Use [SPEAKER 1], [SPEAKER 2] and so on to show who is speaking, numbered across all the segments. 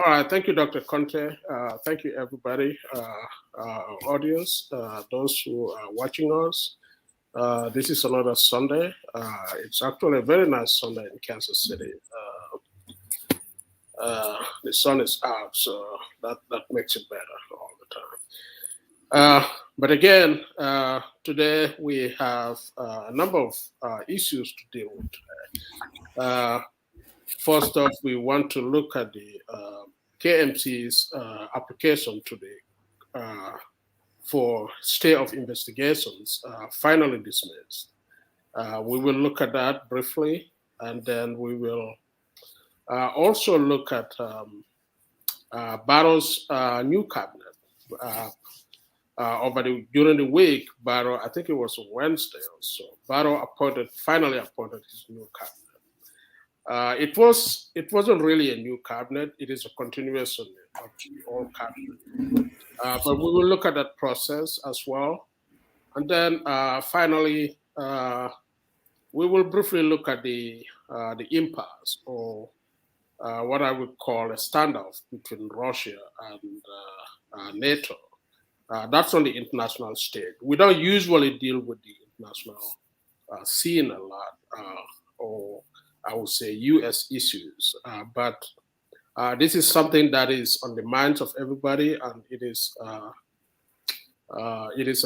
[SPEAKER 1] All right, thank you, Dr. Conte. Thank you, everybody, audience, those who are watching us. This is another Sunday. It's actually a very nice Sunday in Kansas City. The sun is out, so that makes it better all the time. But again, today we have a number of issues to deal with today. First off, we want to look at the KMC's application today for stay of investigations finally dismissed. We will look at that briefly, and then we will also look at Barrow's new cabinet. During the week, Barrow, I think it was Wednesday or so, Barrow finally appointed his new cabinet. It wasn't really a new cabinet. It is a continuation of the old cabinet. But we will look at that process as well. And then finally, we will briefly look at the impasse, or what I would call a standoff between Russia and NATO. That's on the international stage. We don't usually deal with the international scene a lot, or I would say U.S. issues, but this is something that is on the minds of everybody, and it is a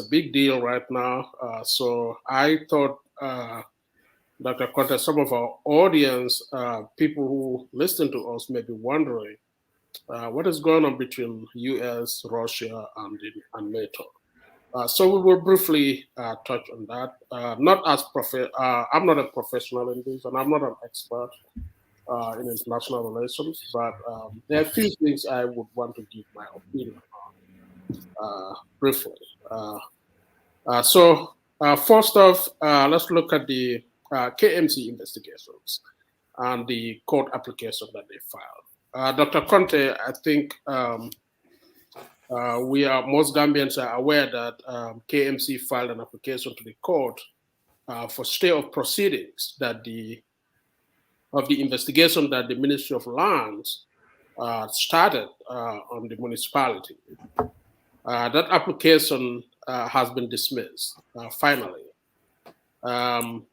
[SPEAKER 1] big deal right now. So I thought, Dr. Conte, some of our audience, people who listen to us, may be wondering what is going on between U.S., Russia, and NATO. So we will briefly touch on that. I'm not a professional in this, and I'm not an expert in international relations, but there are a few things I would want to give my opinion on briefly. So first off, let's look at the KMC investigations and the court application that they filed. Dr. Conte, I think most Gambians are aware that KMC filed an application to the court for stay of proceedings of the investigation that the Ministry of Lands started on the municipality. That application has been dismissed finally, and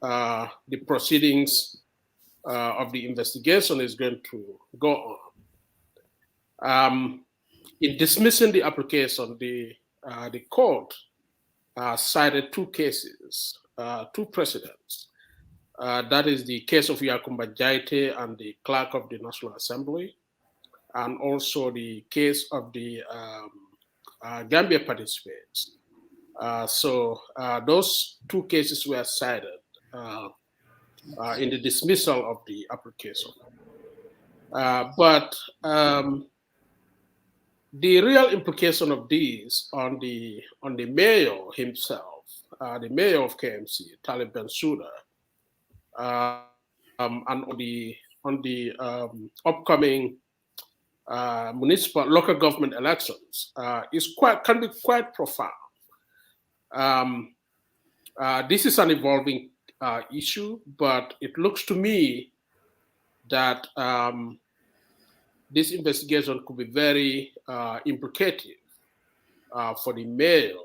[SPEAKER 1] the proceedings of the investigation is going to go on. In dismissing the application, the court cited two cases, two precedents. That is the case of Yakumba Jaite and the clerk of the National Assembly, and also the case of the Gambia participants. So those two cases were cited in the dismissal of the application. But the real implication of these on the mayor himself, the mayor of KMC, Talib Bensouda, and on the upcoming municipal local government elections can be quite profound. This is an evolving issue, but it looks to me that this investigation could be very implicative for the mayor,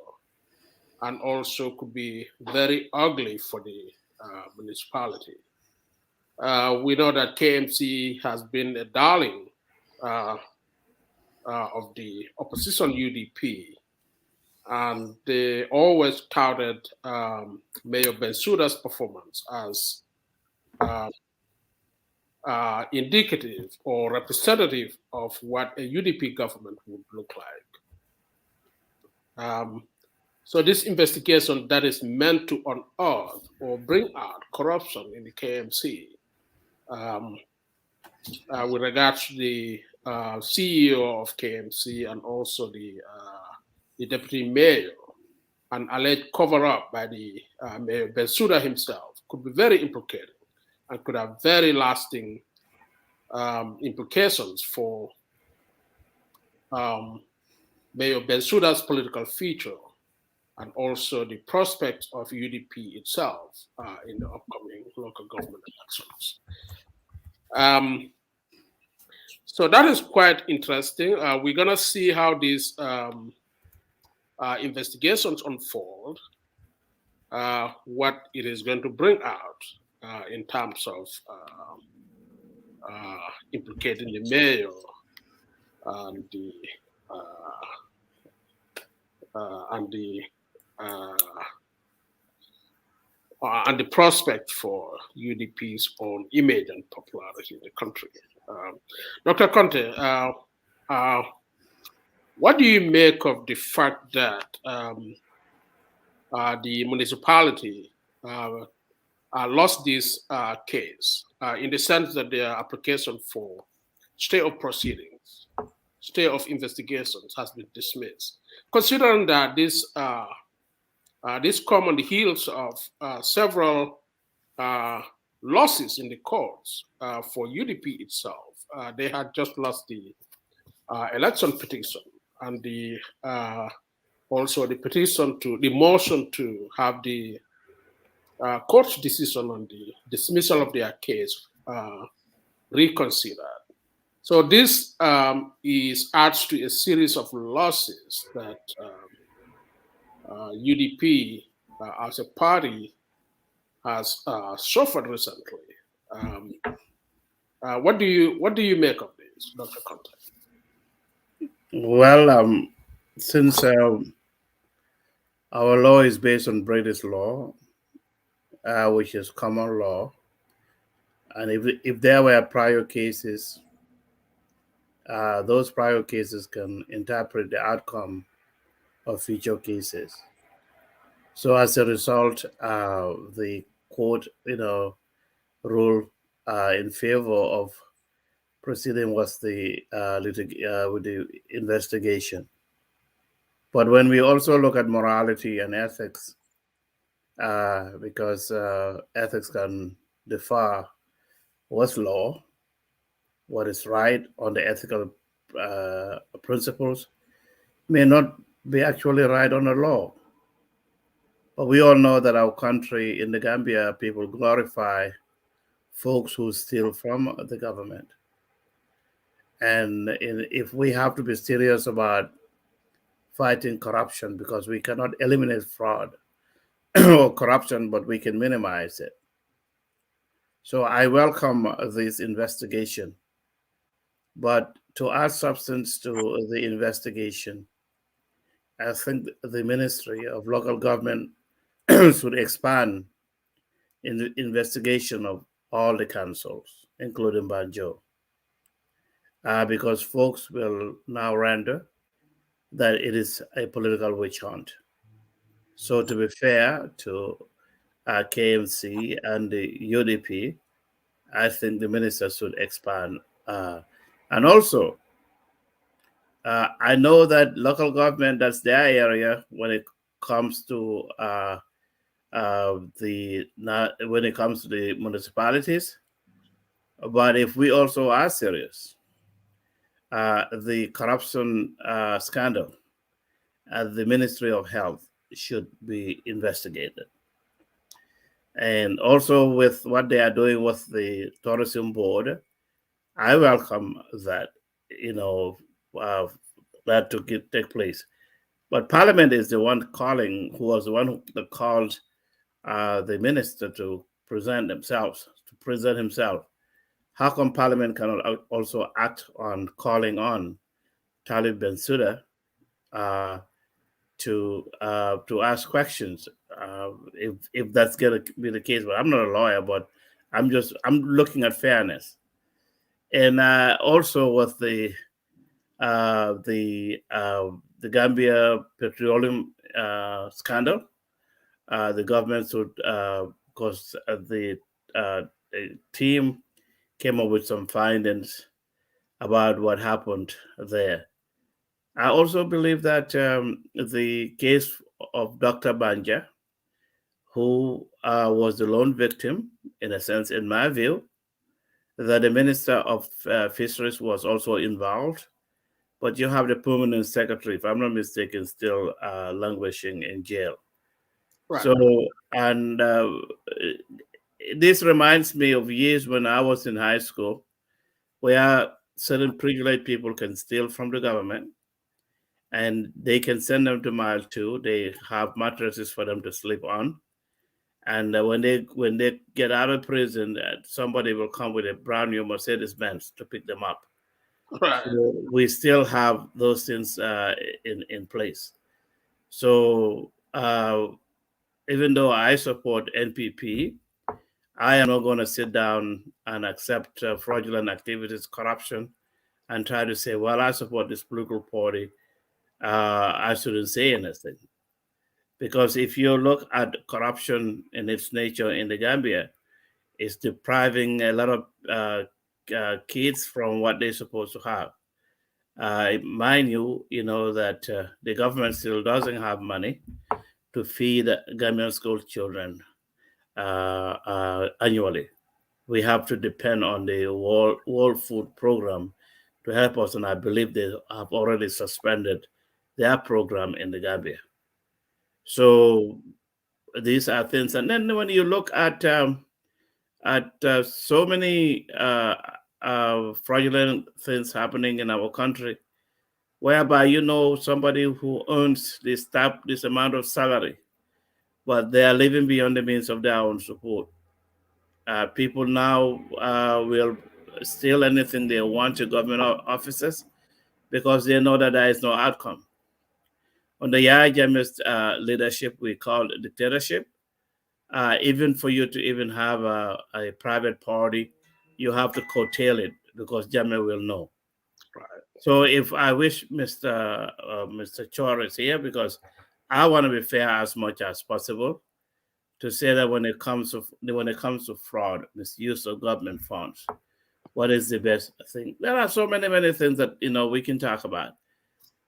[SPEAKER 1] and also could be very ugly for the municipality. We know that KMC has been a darling of the opposition UDP, and they always touted Mayor Bensouda's performance as indicative or representative of what a UDP government would look like. So this investigation that is meant to unearth or bring out corruption in the KMC with regards to the CEO of KMC and also the deputy mayor, an alleged cover-up by the Mayor Bensouda himself, could be very implicating and could have very lasting implications for Mayor Bensouda's political future, and also the prospects of UDP itself in the upcoming local government elections. So that is quite interesting. We're gonna see how these investigations unfold, what it is going to bring out in terms of implicating the mayor and the uh, and the prospect for UDP's own image and popularity in the country. Dr. Conte, what do you make of the fact that the municipality lost this case in the sense that their application for stay of proceedings, stay of investigations has been dismissed? Considering that this come on the heels of several losses in the courts for UDP itself. They had just lost the election petition and the also the petition to the motion to have the court's decision on the dismissal of their case reconsidered. So this is adds to a series of losses that UDP as a party has suffered recently. Um, what do you make of this, Dr. Conte?
[SPEAKER 2] Well, since our law is based on British law, which is common law, and if there were prior cases, those prior cases can interpret the outcome of future cases. So as a result, the court, ruled in favor of proceeding with with the investigation. But when we also look at morality and ethics, because ethics can differ what's law, what is right on the ethical principles, may not be actually right on the law. But we all know that our country, in the Gambia, people glorify folks who steal from the government. And if we have to be serious about fighting corruption, because we cannot eliminate fraud or corruption, but we can minimize it. So I welcome this investigation. But to add substance to the investigation, I think the Ministry of Local Government should expand in the investigation of all the councils, including Banjo, because folks will now render that it is a political witch hunt. So to be fair to KMC and the UDP, I think the minister should expand. And also, I know that local government, that's their area when it comes to when it comes to the municipalities. But if we also are serious, the corruption scandal at the Ministry of Health should be investigated. And also with what they are doing with the tourism board, I welcome that, that to take place. But Parliament is the one calling, who was the one that called the minister to present himself. How come Parliament cannot also act on calling on Talib Bensouda to ask questions, if that's gonna be the case? But I'm not a lawyer, but I'm looking at fairness, and also with the Gambia petroleum scandal, the government should, because the team came up with some findings about what happened there. I also believe that the case of Dr. Banja, who was the lone victim, in a sense, in my view, that the Minister of Fisheries was also involved, but you have the permanent secretary, if I'm not mistaken, still languishing in jail. Right. So, and this reminds me of years when I was in high school, where certain privileged people can steal from the government, and they can send them to Mile 2. They have mattresses for them to sleep on. And when they get out of prison, somebody will come with a brand new Mercedes Benz to pick them up.
[SPEAKER 1] Right.
[SPEAKER 2] So we still have those things in place. So even though I support NPP, I am not going to sit down and accept fraudulent activities, corruption, and try to say, well, I support this political party. I shouldn't say anything. Because if you look at corruption in its nature in the Gambia, it's depriving a lot of kids from what they're supposed to have. Mind you, you know that the government still doesn't have money to feed Gambian school children annually. We have to depend on the World Food Program to help us, and I believe they have already suspended their program in the Gambia. So these are things, and then when you look at so many fraudulent things happening in our country, whereby somebody who earns this amount of salary, but they are living beyond the means of their own support. People now will steal anything they want to government offices because they know that there is no outcome. Under Yahya Jammeh's leadership, we call it dictatorship. Even for you to even have a private party, you have to curtail it because Jammeh will know.
[SPEAKER 1] Right.
[SPEAKER 2] So if I wish Mr. Chor is here, because I want to be fair as much as possible, to say that when it comes to fraud, misuse of government funds, what is the best thing? There are so many things that we can talk about.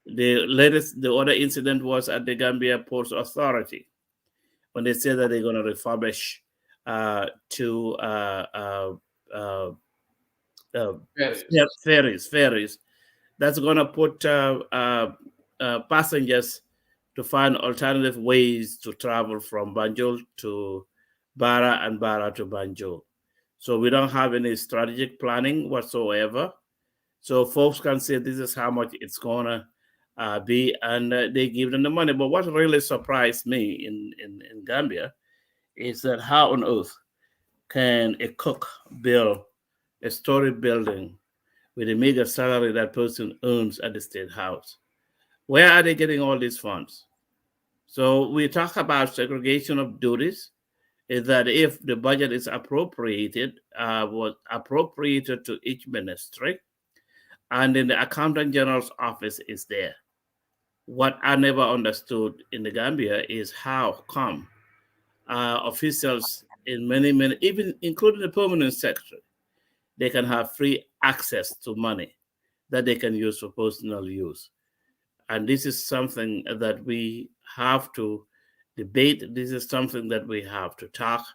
[SPEAKER 2] The other incident was at the Gambia Ports Authority, when they say that they're going to refurbish two ferries. That's going to put passengers to find alternative ways to travel from Banjul to Barra and Barra to Banjul. So we don't have any strategic planning whatsoever. So folks can say this is how much it's going to be, and they give them the money. But what really surprised me in Gambia is that how on earth can a cook build a story building with a meager salary that person earns at the state house? Where are they getting all these funds? So we talk about segregation of duties, is that if the budget is appropriated, was appropriated to each ministry, and then the accountant general's office is there. What I never understood in the Gambia is how come officials in many, even including the permanent secretary, they can have free access to money that they can use for personal use. And this is something that we have to debate. This is something that we have to talk,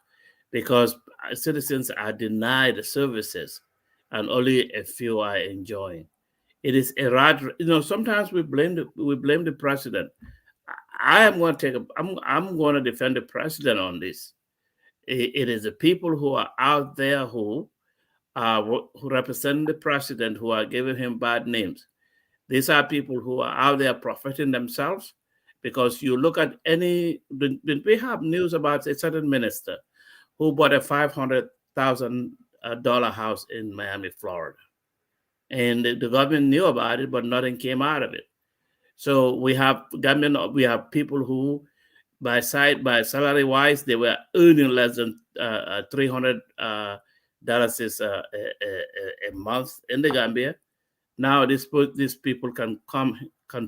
[SPEAKER 2] because citizens are denied services and only a few are enjoying. It is a rat. Sometimes we blame the president. I am going to I'm going to defend the president on this. It is the people who are out there who represent the president who are giving him bad names. These are people who are out there profiting themselves, because you look at we have news about a certain minister who bought a $500,000 house in Miami, Florida. And the government knew about it, but nothing came out of it. So we have people who, by salary wise, they were earning less than $300 a month in the Gambia. Now these people can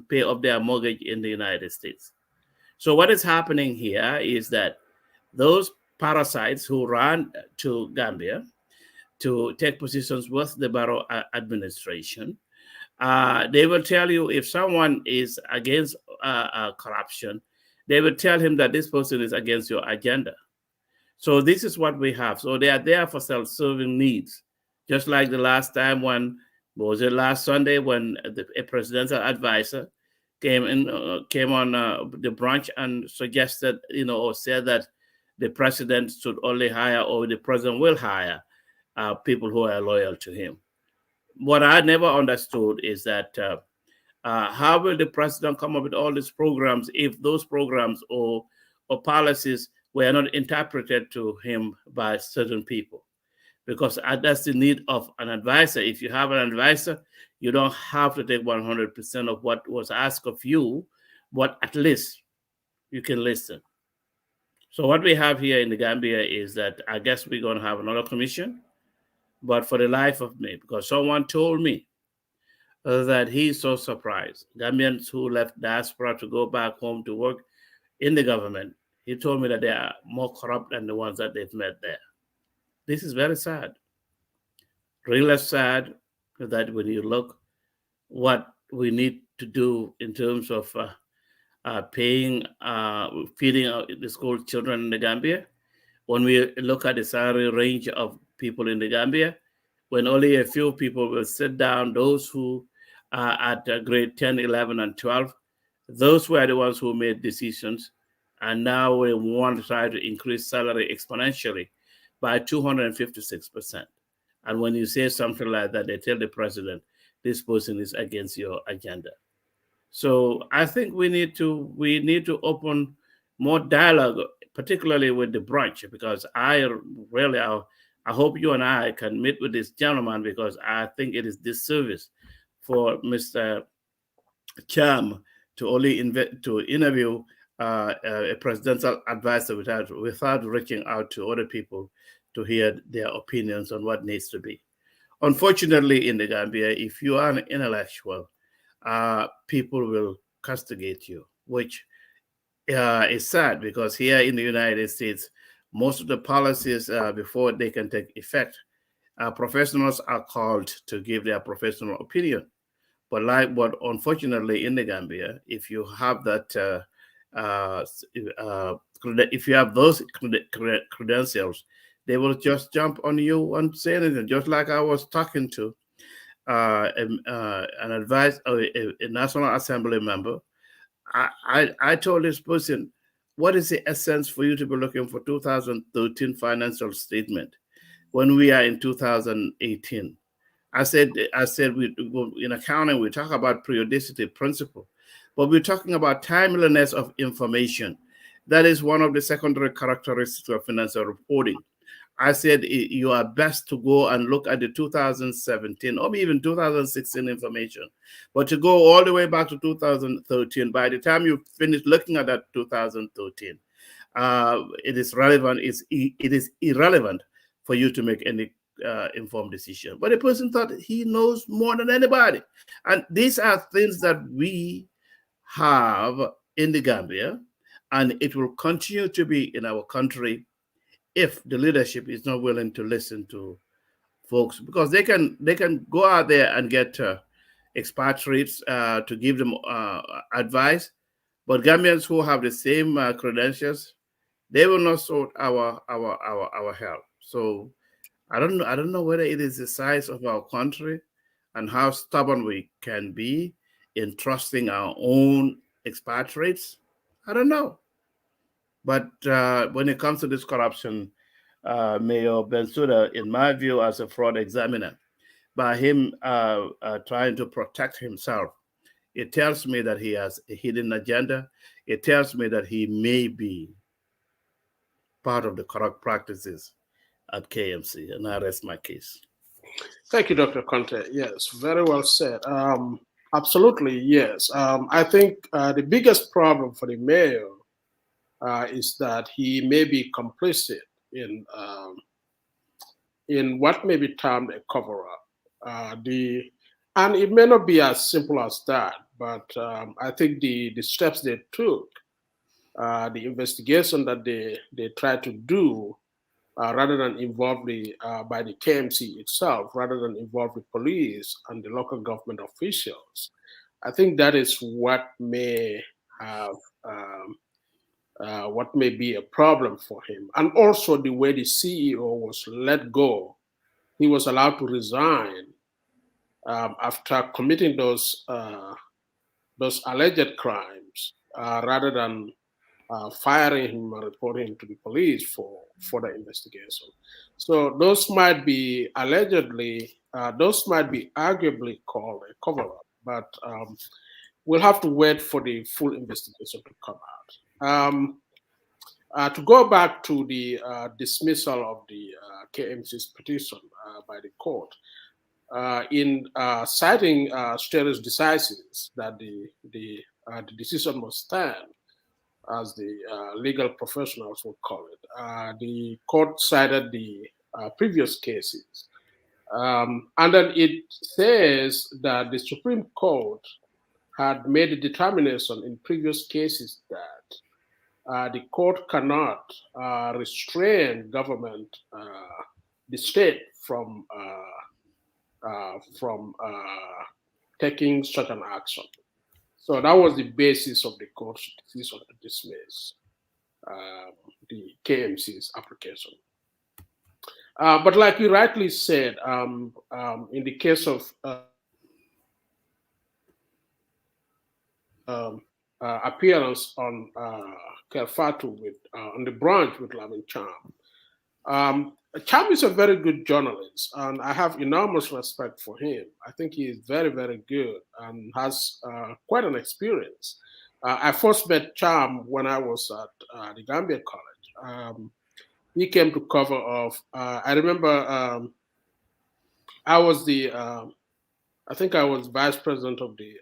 [SPEAKER 2] pay off their mortgage in the United States. So what is happening here is that those parasites who ran to Gambia to take positions with the Barrow administration, they will tell you, if someone is against corruption, they will tell him that this person is against your agenda. So this is what we have. So they are there for self-serving needs. Just like the last time last Sunday when a presidential advisor came on the branch and suggested, or said that the president should only hire, or the president will hire people who are loyal to him. what I never understood is that how will the president come up with all these programs if those programs or policies were not interpreted to him by certain people? Because that's the need of an advisor. If you have an advisor, you don't have to take 100% of what was asked of you, but at least you can listen. So what we have here in the Gambia is that I guess we're going to have another commission, but for the life of me, because someone told me that he's so surprised. Gambians who left diaspora to go back home to work in the government, he told me that they are more corrupt than the ones that they've met there. This is very sad. Really sad that when you look what we need to do in terms of paying, feeding the school children in the Gambia, when we look at the salary range of people in the Gambia, when only a few people will sit down, those who are at grade 10, 11, and 12, those were the ones who made decisions. And now we want to try to increase salary exponentially by 256%. And when you say something like that, they tell the president, this person is against your agenda. So I think we need to open more dialogue, particularly with the branch, because I hope you and I can meet with this gentleman because I think it is disservice for Mr. Cham to only to interview a presidential advisor without reaching out to other people to hear their opinions on what needs to be. Unfortunately, in the Gambia, if you are an intellectual, people will castigate you, which is sad because here in the United States, most of the policies, before they can take effect, professionals are called to give their professional opinion. But unfortunately, in the Gambia, if you have that, if you have those credentials, they will just jump on you and say anything. Just like I was talking to an advice, a National Assembly member. I told this person, what is the essence for you to be looking for 2013 financial statement when we are in 2018? I said, in accounting, we talk about periodicity principle, but we're talking about timeliness of information. That is one of the secondary characteristics of financial reporting. I said you are best to go and look at the 2017 or even 2016 information, but to go all the way back to 2013, by the time you finish looking at that 2013, it is relevant. It is irrelevant for you to make any informed decision. But the person thought he knows more than anybody, and these are things that we have in the Gambia, and it will continue to be in our country if the leadership is not willing to listen to folks, because they can go out there and get expatriates to give them advice, but Gambians who have the same credentials, they will not sort our help. So I don't know whether it is the size of our country and how stubborn we can be in trusting our own expatriates. I don't know. But when it comes to this corruption, Mayor Bensouda, in my view, as a fraud examiner, by him trying to protect himself, it tells me that he has a hidden agenda. It tells me that he may be part of the corrupt practices at KMC. And I rest my case.
[SPEAKER 1] Thank you, Dr. Conte. Yes, very well said. Absolutely, yes. I think the biggest problem for the mayor is that he may be complicit in um, in what may be termed a cover-up. And it may not be as simple as that, but I think the steps they took, the investigation that they tried to do, rather than involve the by the KMC itself, rather than involve the police and the local government officials, I think that is have um, what may be a problem for him, and also the way the CEO was let go. He was allowed to resign after committing those alleged crimes, rather than firing him and reporting him to the police for the investigation. So those might be allegedly those might be arguably called a cover-up, but we'll have to wait for the full investigation to come out. To go back to the dismissal of the KMC's petition by the court, in citing Stereo's decisions that the decision must stand, as the legal professionals would call it, the court cited the previous cases. And then it says that the Supreme Court had made a determination in previous cases that the court cannot restrain government, the state, from taking such an action. So that was the basis of the court's decision to dismiss the KMC's application. But like you rightly said, in the case of appearance on Kerfatu on the branch with Lamin Cham. Cham is a very good journalist, and I have enormous respect for him. I think he is very, very good and has quite an experience. I first met Cham when I was at the Gambia College. He came to cover of, I remember I was I think I was vice president of the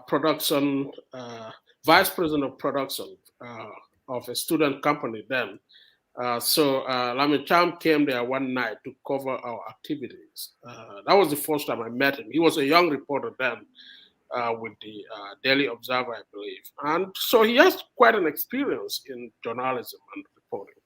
[SPEAKER 1] production, vice president of production of a student company then. So Lamin Cham came there one night to cover our activities. That was the first time I met him. He was a young reporter then with the Daily Observer, I believe. And so he has quite an experience in journalism and reporting.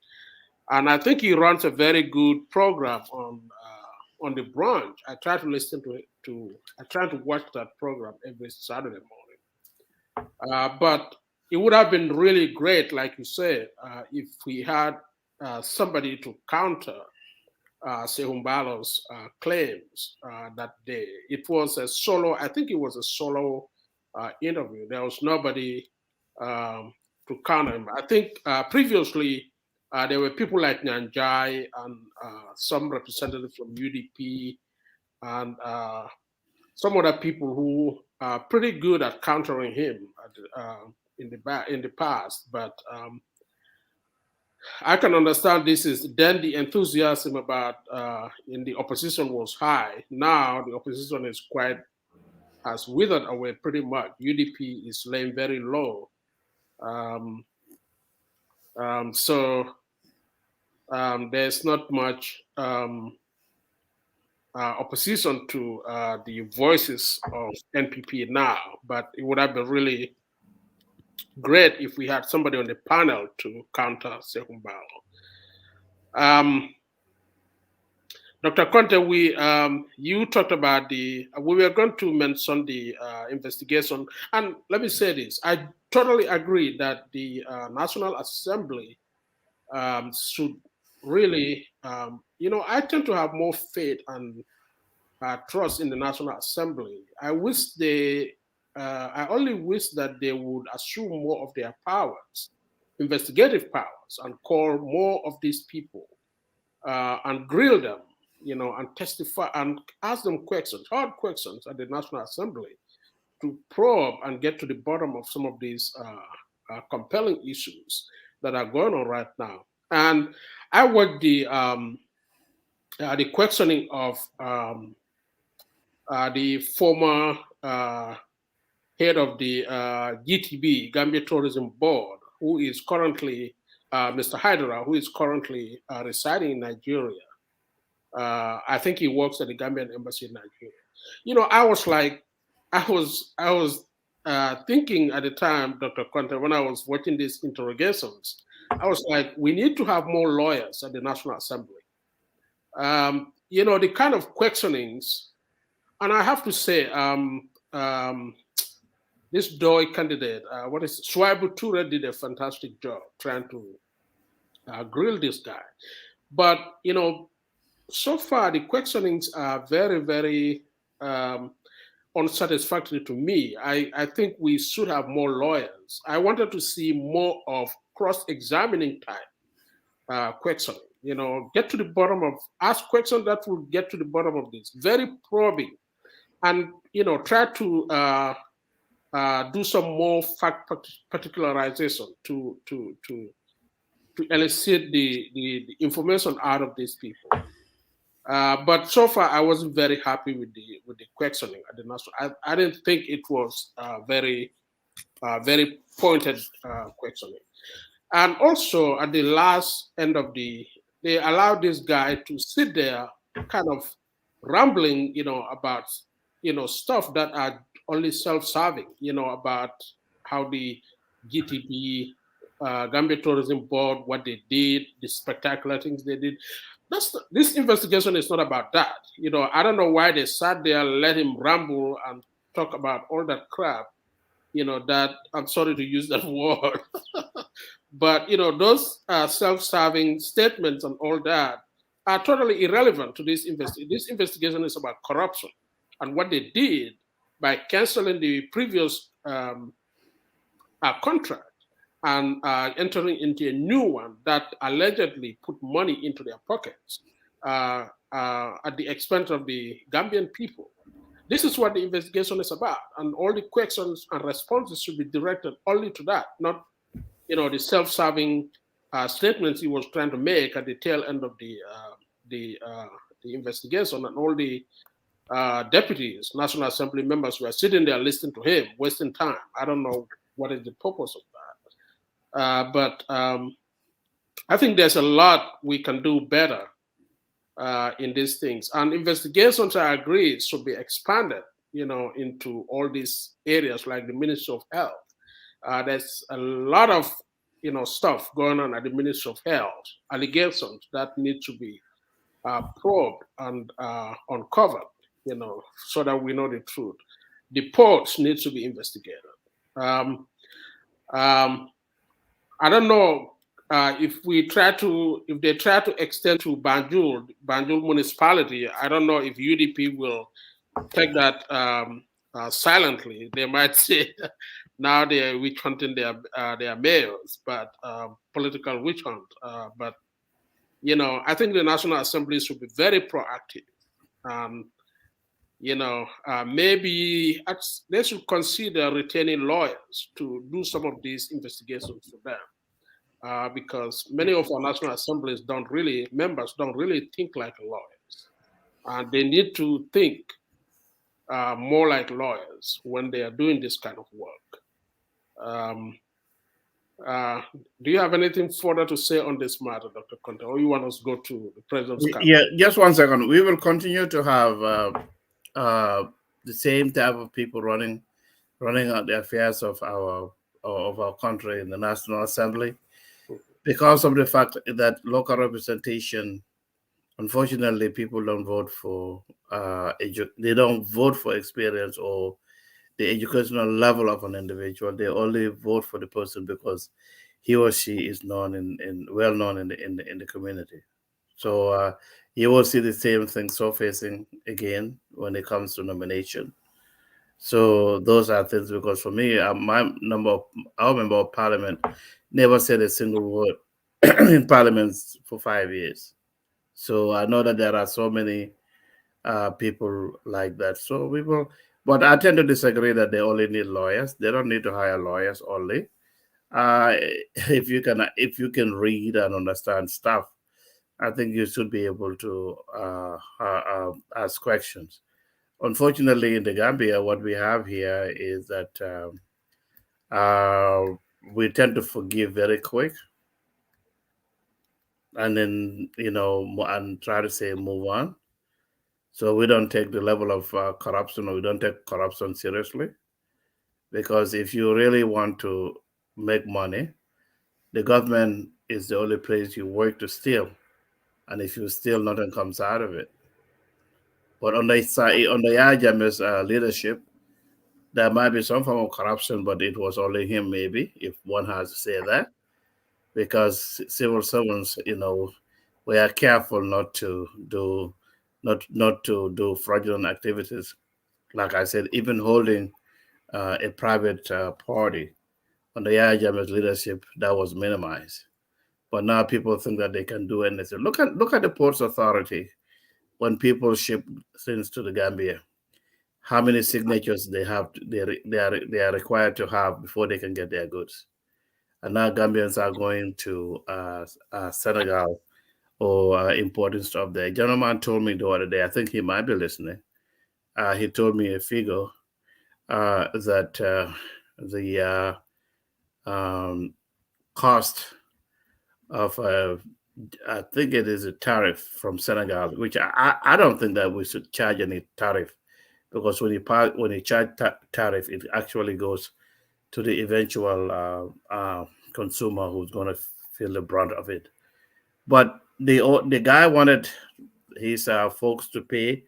[SPEAKER 1] And I think he runs a very good program on the branch. I try to listen I try to watch that program every Saturday morning. But it would have been really great, like you said, if we had somebody to counter Sehumbalo's claims that day. It was a solo, I think it was a solo interview. There was nobody to counter him. I think previously there were people like Nyanjai and some representatives from UDP and some other people who are pretty good at countering him in the past. But I can understand this is then the enthusiasm about in the opposition was high. Now the opposition has withered away pretty much. UDP is laying very low. So there's not much opposition to the voices of NPP now, but it would have been really great if we had somebody on the panel to counter Sehumbalo. Dr. Conte, you talked about we were going to mention the investigation, and let me say this, I totally agree that the National Assembly should really, I tend to have more faith and trust in the National Assembly. I only wish that they would assume more of their powers, investigative powers, and call more of these people and grill them, and testify and ask them questions, hard questions at the National Assembly to probe and get to the bottom of some of these compelling issues that are going on right now. And I watched the questioning of the former head of the GTB, Gambia Tourism Board, who is currently, Mr. Hydra, who is currently residing in Nigeria. I think he works at the Gambian Embassy in Nigeria. I was thinking at the time, Dr. Conte, when I was watching these interrogations, I was like, we need to have more lawyers at the National Assembly. The kind of questionings, and I have to say, this DOI candidate, Swaibu Ture did a fantastic job trying to grill this guy. But, so far the questionings are very, very unsatisfactory to me. I think we should have more lawyers. I wanted to see more of cross-examining type questioning. get to the bottom of, ask questions that will get to the bottom of this, very probing, and try to do some more fact particularization to elicit the information out of these people. But so far, I wasn't very happy with the questioning at the national. I didn't think it was very pointed questioning. And also at the last end of they allowed this guy to sit there, kind of rambling, about stuff that are only self-serving, about how the GTB, Gambia Tourism Board, what they did, the spectacular things they did. This investigation is not about that. I don't know why they sat there, let him ramble and talk about all that crap. That, I'm sorry to use that word, but those self-serving statements and all that are totally irrelevant to this investigation. This investigation is about corruption and what they did by canceling the previous contract and entering into a new one that allegedly put money into their pockets at the expense of the Gambian people. This is what the investigation is about, and all the questions and responses should be directed only to that, not the self-serving statements he was trying to make at the tail end of the investigation, and all the deputies, National Assembly members were sitting there listening to him, wasting time. I don't know what is the purpose of that. But I think there's a lot we can do better in these things. And investigations, I agree, should be expanded, into all these areas like the Ministry of Health. There's a lot of, stuff going on at the Ministry of Health, allegations that need to be probed and uncovered, so that we know the truth. The ports need to be investigated. I don't know if they try to extend to Banjul municipality. I don't know if UDP will take that silently. They might say now they're witch hunting their mayors, but political witch hunt. But I think the National Assembly should be very proactive. Maybe they should consider retaining lawyers to do some of these investigations for them. Because many of our National Assemblies members don't really think like lawyers. And they need to think more like lawyers when they are doing this kind of work. Do you have anything further to say on this matter, Dr. Conte, or you want us to go to the President's Cabinet?
[SPEAKER 2] Yeah, just 1 second. We will continue to have the same type of people running out the affairs of our country in the National Assembly, because of the fact that local representation, unfortunately, people don't vote for they don't vote for experience or the educational level of an individual. They only vote for the person because he or she is well known in the community. So you will see the same thing surfacing again when it comes to nomination. So those are things, because for me, our member of parliament never said a single word in parliament for 5 years. So I know that there are so many people like that. So we will, but I tend to disagree that they only need lawyers. They don't need to hire lawyers only. If you can read and understand stuff, I think you should be able to ask questions. Unfortunately, in the Gambia, what we have here is that we tend to forgive very quick, and then and try to say move on. So we don't take the level of corruption, or we don't take corruption seriously, because if you really want to make money, the government is the only place you work to steal, and if you steal, nothing comes out of it. But on the Yahya Jammeh's leadership, there might be some form of corruption, but it was only him, maybe, if one has to say that, because civil servants, we are careful not to do fraudulent activities. Like I said, even holding a private party under Yahya Jammeh's leadership, that was minimized. But now people think that they can do anything. Look at the Ports Authority when people ship things to the Gambia. How many signatures they have? They are required to have before they can get their goods. And now Gambians are going to Senegal or importing stuff there. A gentleman told me the other day. I think he might be listening. He told me a figure that the cost of I think it is a tariff from Senegal, which I don't think that we should charge any tariff, because when you charge tariff, it actually goes to the eventual consumer who's going to feel the brunt of it. But the guy wanted his folks to pay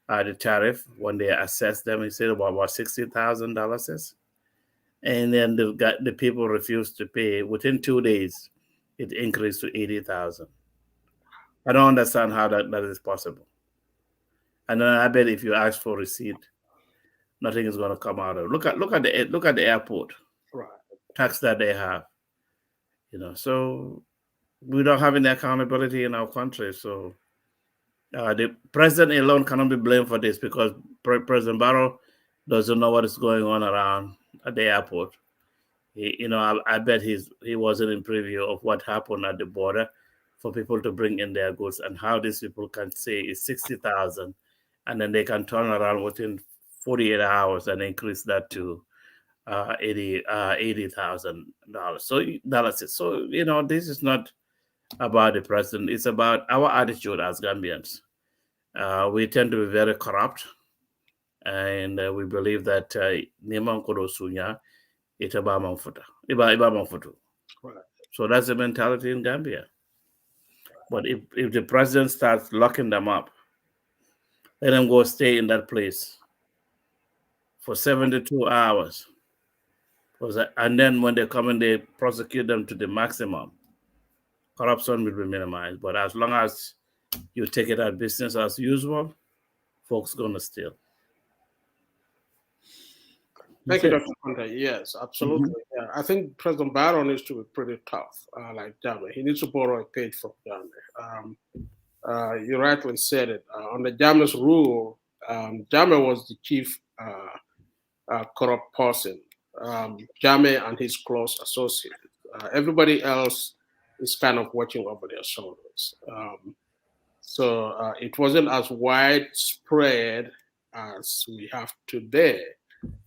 [SPEAKER 2] the tariff when they assessed them. He said about $60,000, and then the people refused to pay. Within 2 days, it increased to 80,000. I don't understand how that is possible. And then I bet if you ask for receipt, nothing is going to come out of it. Look at the airport
[SPEAKER 1] Right.
[SPEAKER 2] tax that they have. So we don't have any accountability in our country. So the president alone cannot be blamed for this, because President Barrow doesn't know what is going on around at the airport. I bet he wasn't in preview of what happened at the border for people to bring in their goods, and how these people can say it's 60,000, and then they can turn around within 48 hours and increase that to $80,000. So that's it. So this is not about the president. It's about our attitude as Gambians. We tend to be very corrupt, and we believe that Niman Kodo Sunya Itaba Manfuta. Iba Manfutu. So that's the mentality in Gambia. But if the president starts locking them up, let them go stay in that place for 72 hours. And then when they come in, they prosecute them to the maximum. Corruption will be minimized. But as long as you take it as business as usual, folks gonna steal.
[SPEAKER 1] Thank you, Dr. Conte. Yes, absolutely. Yeah, I think President Barrow needs to be pretty tough, like Jame. He needs to borrow a page from Jame. You rightly said it. Under Jame's rule, Jame was the chief corrupt person. Jame and his close associates. Everybody else is kind of watching over their shoulders. So it wasn't as widespread as we have today,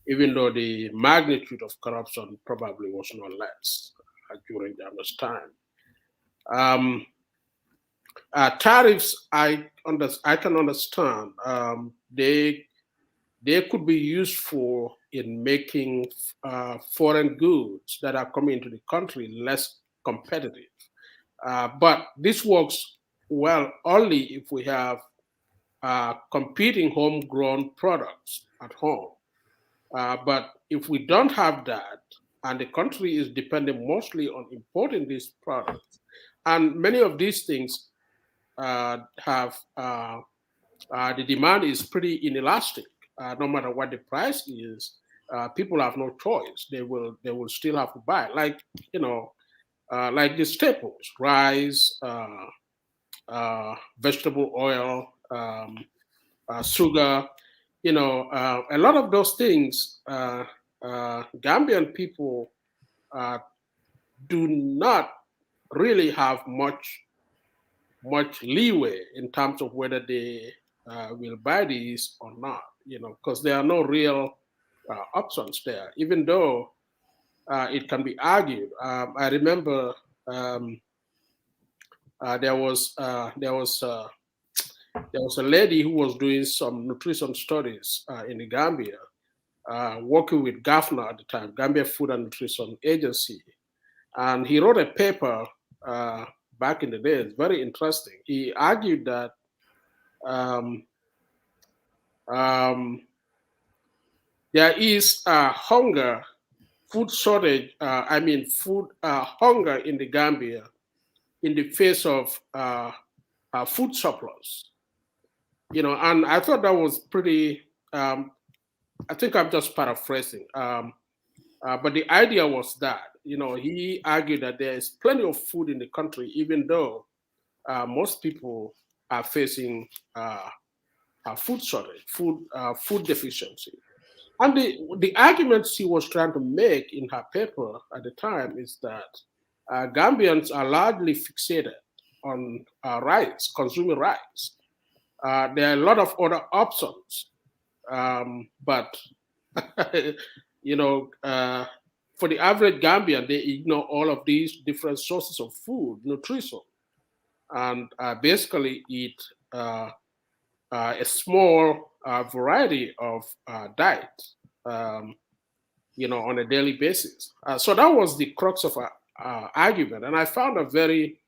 [SPEAKER 1] even though the magnitude of corruption probably was no less during Jame's time. Tariffs, I can understand. They could be useful in making foreign goods that are coming into the country less competitive. But this works well only if we have competing homegrown products at home. But if we don't have that, and the country is dependent mostly on importing these products, and many of these things have the demand is pretty inelastic. No matter what the price is, people have no choice. They will still have to buy, like like the staples: rice, vegetable oil, sugar. A lot of those things, Gambian people do not really have much leeway in terms of whether they will buy these or not, because there are no real options there, even though it can be argued. I remember there was a lady who was doing some nutrition studies in the Gambia, working with GAFNA at the time, Gambia Food and Nutrition Agency, and he wrote a paper back in the days, very interesting. He argued that there is hunger, food shortage, hunger in the Gambia in the face of food surplus. And I thought that was pretty, I think I'm just paraphrasing, but the idea was that, he argued that there is plenty of food in the country, even though most people are facing food shortage, food deficiency. And the arguments he was trying to make in her paper at the time is that Gambians are largely fixated on rice, consuming rice. There are a lot of other options, but for the average Gambian, they ignore all of these different sources of food, nutrition, and basically eat a small variety of diet, on a daily basis. So that was the crux of our argument, and I found it very,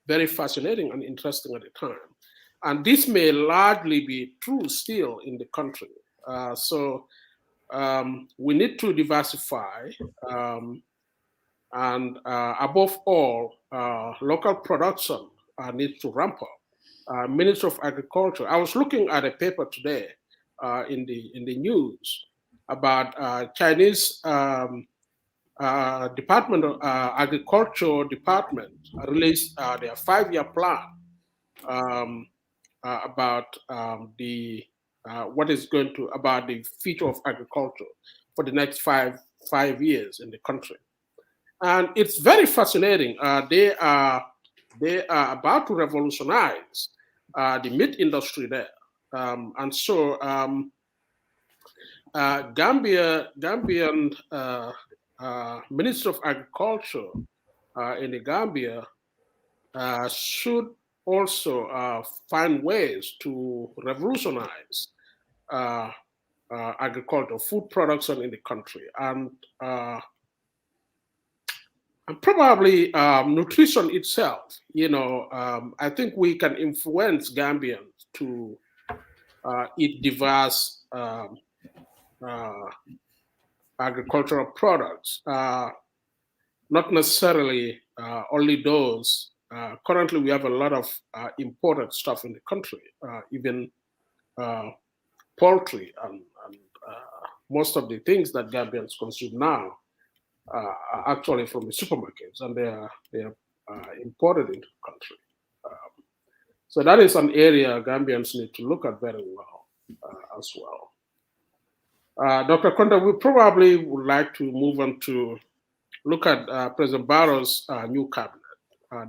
[SPEAKER 1] very fascinating and interesting at the time. And this may largely be true still in the country. So we need to diversify, and above all, local production needs to ramp up. Minister of Agriculture. I was looking at a paper today in the news about Chinese Department of Agriculture Department released their 5-year plan about the what is going to about the future of agriculture for the next five years in the country, and it's very fascinating. They are about to revolutionize the meat industry there, and so Gambian Minister of Agriculture in the Gambia should also find ways to revolutionize agriculture, food production in the country, and probably nutrition itself. I think we can influence Gambians to eat diverse agricultural products, not necessarily only those. Currently, we have a lot of imported stuff in the country, even poultry and most of the things that Gambians consume now are actually from the supermarkets, and they are imported into the country. So that is an area Gambians need to look at very well as well. Dr. Konda, we probably would like to move on to look at President Barrow's new cabinet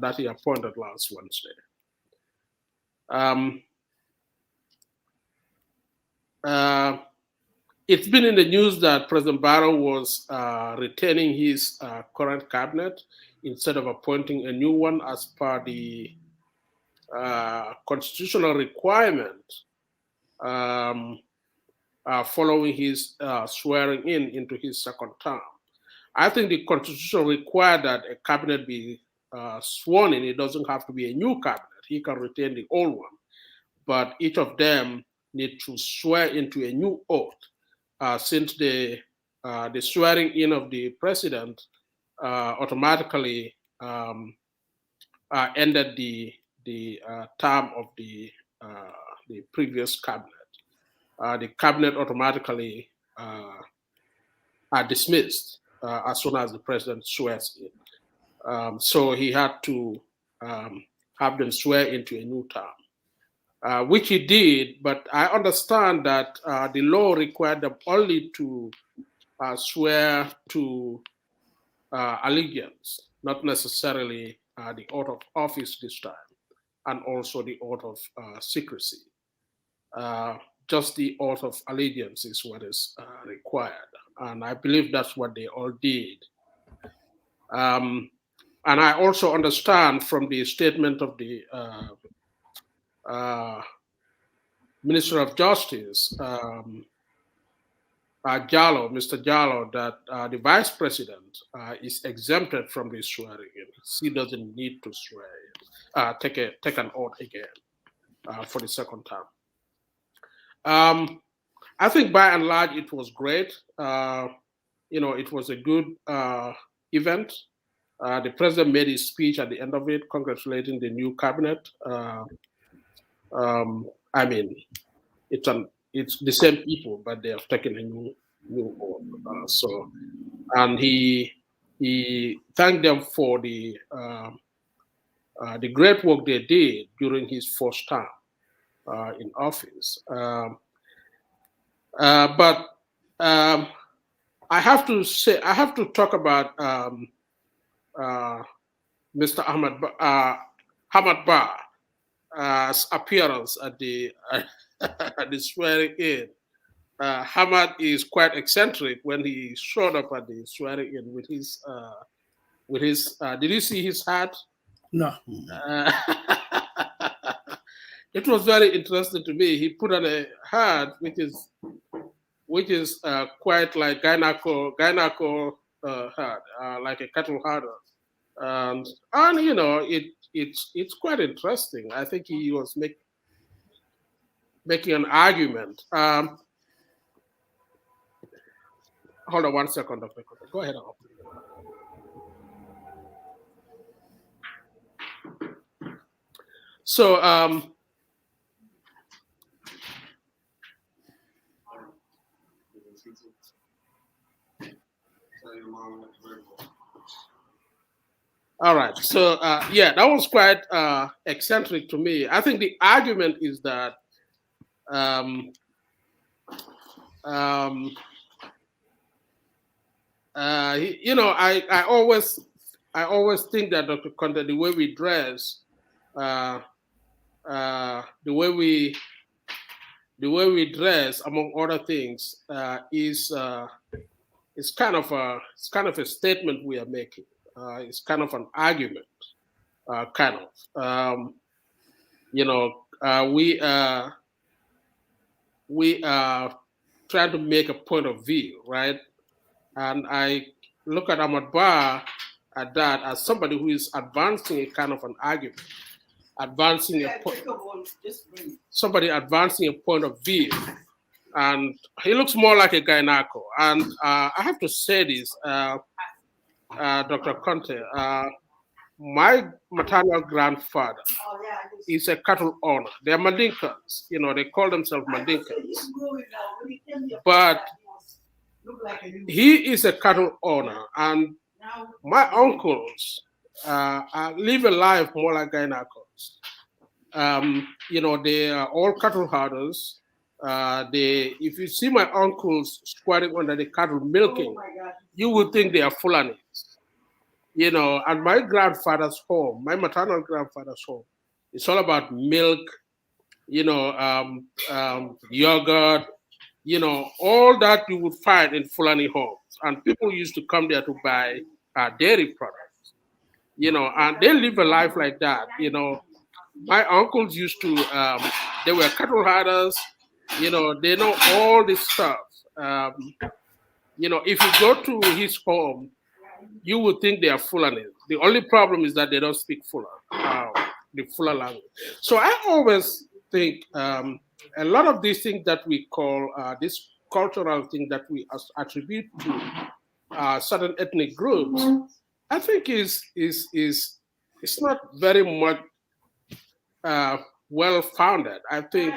[SPEAKER 1] that he appointed last Wednesday. It's been in the news that President Barrow was retaining his current cabinet instead of appointing a new one as per the constitutional requirement following his swearing into his second term. I think the constitution required that a cabinet be sworn in. It doesn't have to be a new cabinet. He can retain the old one, but each of them need to swear into a new oath. Since the swearing in of the president automatically ended the term of the previous cabinet. The cabinet automatically are dismissed as soon as the president swears in. So he had to have them swear into a new term. Which he did, but I understand that the law required them only to swear to allegiance, not necessarily the oath of office this time, and also the oath of secrecy. Just the oath of allegiance is what is required, and I believe that's what they all did. And I also understand from the statement of the Minister of Justice, Mr. Jallo, that the Vice President is exempted from this swearing in. He doesn't need to swear, take an oath again for the second term. I think by and large it was great. It was a good event. The president made his speech at the end of it, congratulating the new cabinet. I mean, it's the same people, but they have taken a new oath. And he he thanked them for the great work they did during his first term in office. But I have to talk about Mr. Hamad Bar's appearance at the at the swearing in. Hamad is quite eccentric when he showed up at the swearing in with his. Did you see his hat?
[SPEAKER 2] No.
[SPEAKER 1] It was very interesting to me. He put on a hat which is quite like gyneco hat, like a cattle herder, and you know it's quite interesting. I think he was making an argument. Hold on 1 second, Dr. Kote. Go ahead. So all right. So yeah, that was quite eccentric to me. I think the argument is that you know, I always think that Dr. Conte, the way we dress, the way we dress, among other things, is kind of a statement we are making. It's kind of an argument, kind of. You know, we are trying to make a point of view, right? And I look at Ahmad Bar at that as somebody who is advancing a kind of an argument, advancing a point, somebody advancing a point of view. And he looks more like a gyneco. And I have to say this, Dr. Conte, my maternal grandfather is a cattle owner. They're Mandinkas, you know, they call themselves Mandinkas. But he is a cattle owner, and my uncles live a life more like gynecos. You know, they are all cattle herders. If you see my uncles squatting under the cattle milking, you would think they are Fulanis. You know, and my grandfather's home, my maternal grandfather's home, it's all about milk, you know, yogurt, you know, all that you would find in Fulani homes. And people used to come there to buy dairy products, you know, and they live a life like that. You know, my uncles used to, they were cattle herders, you know, they know all this stuff. You know, if you go to his home, you would think they are Fulani. The only problem is that they don't speak Fula, the Fula language. So I always think a lot of these things that we call this cultural thing that we attribute to certain ethnic groups, I think is it's not very much well founded. I think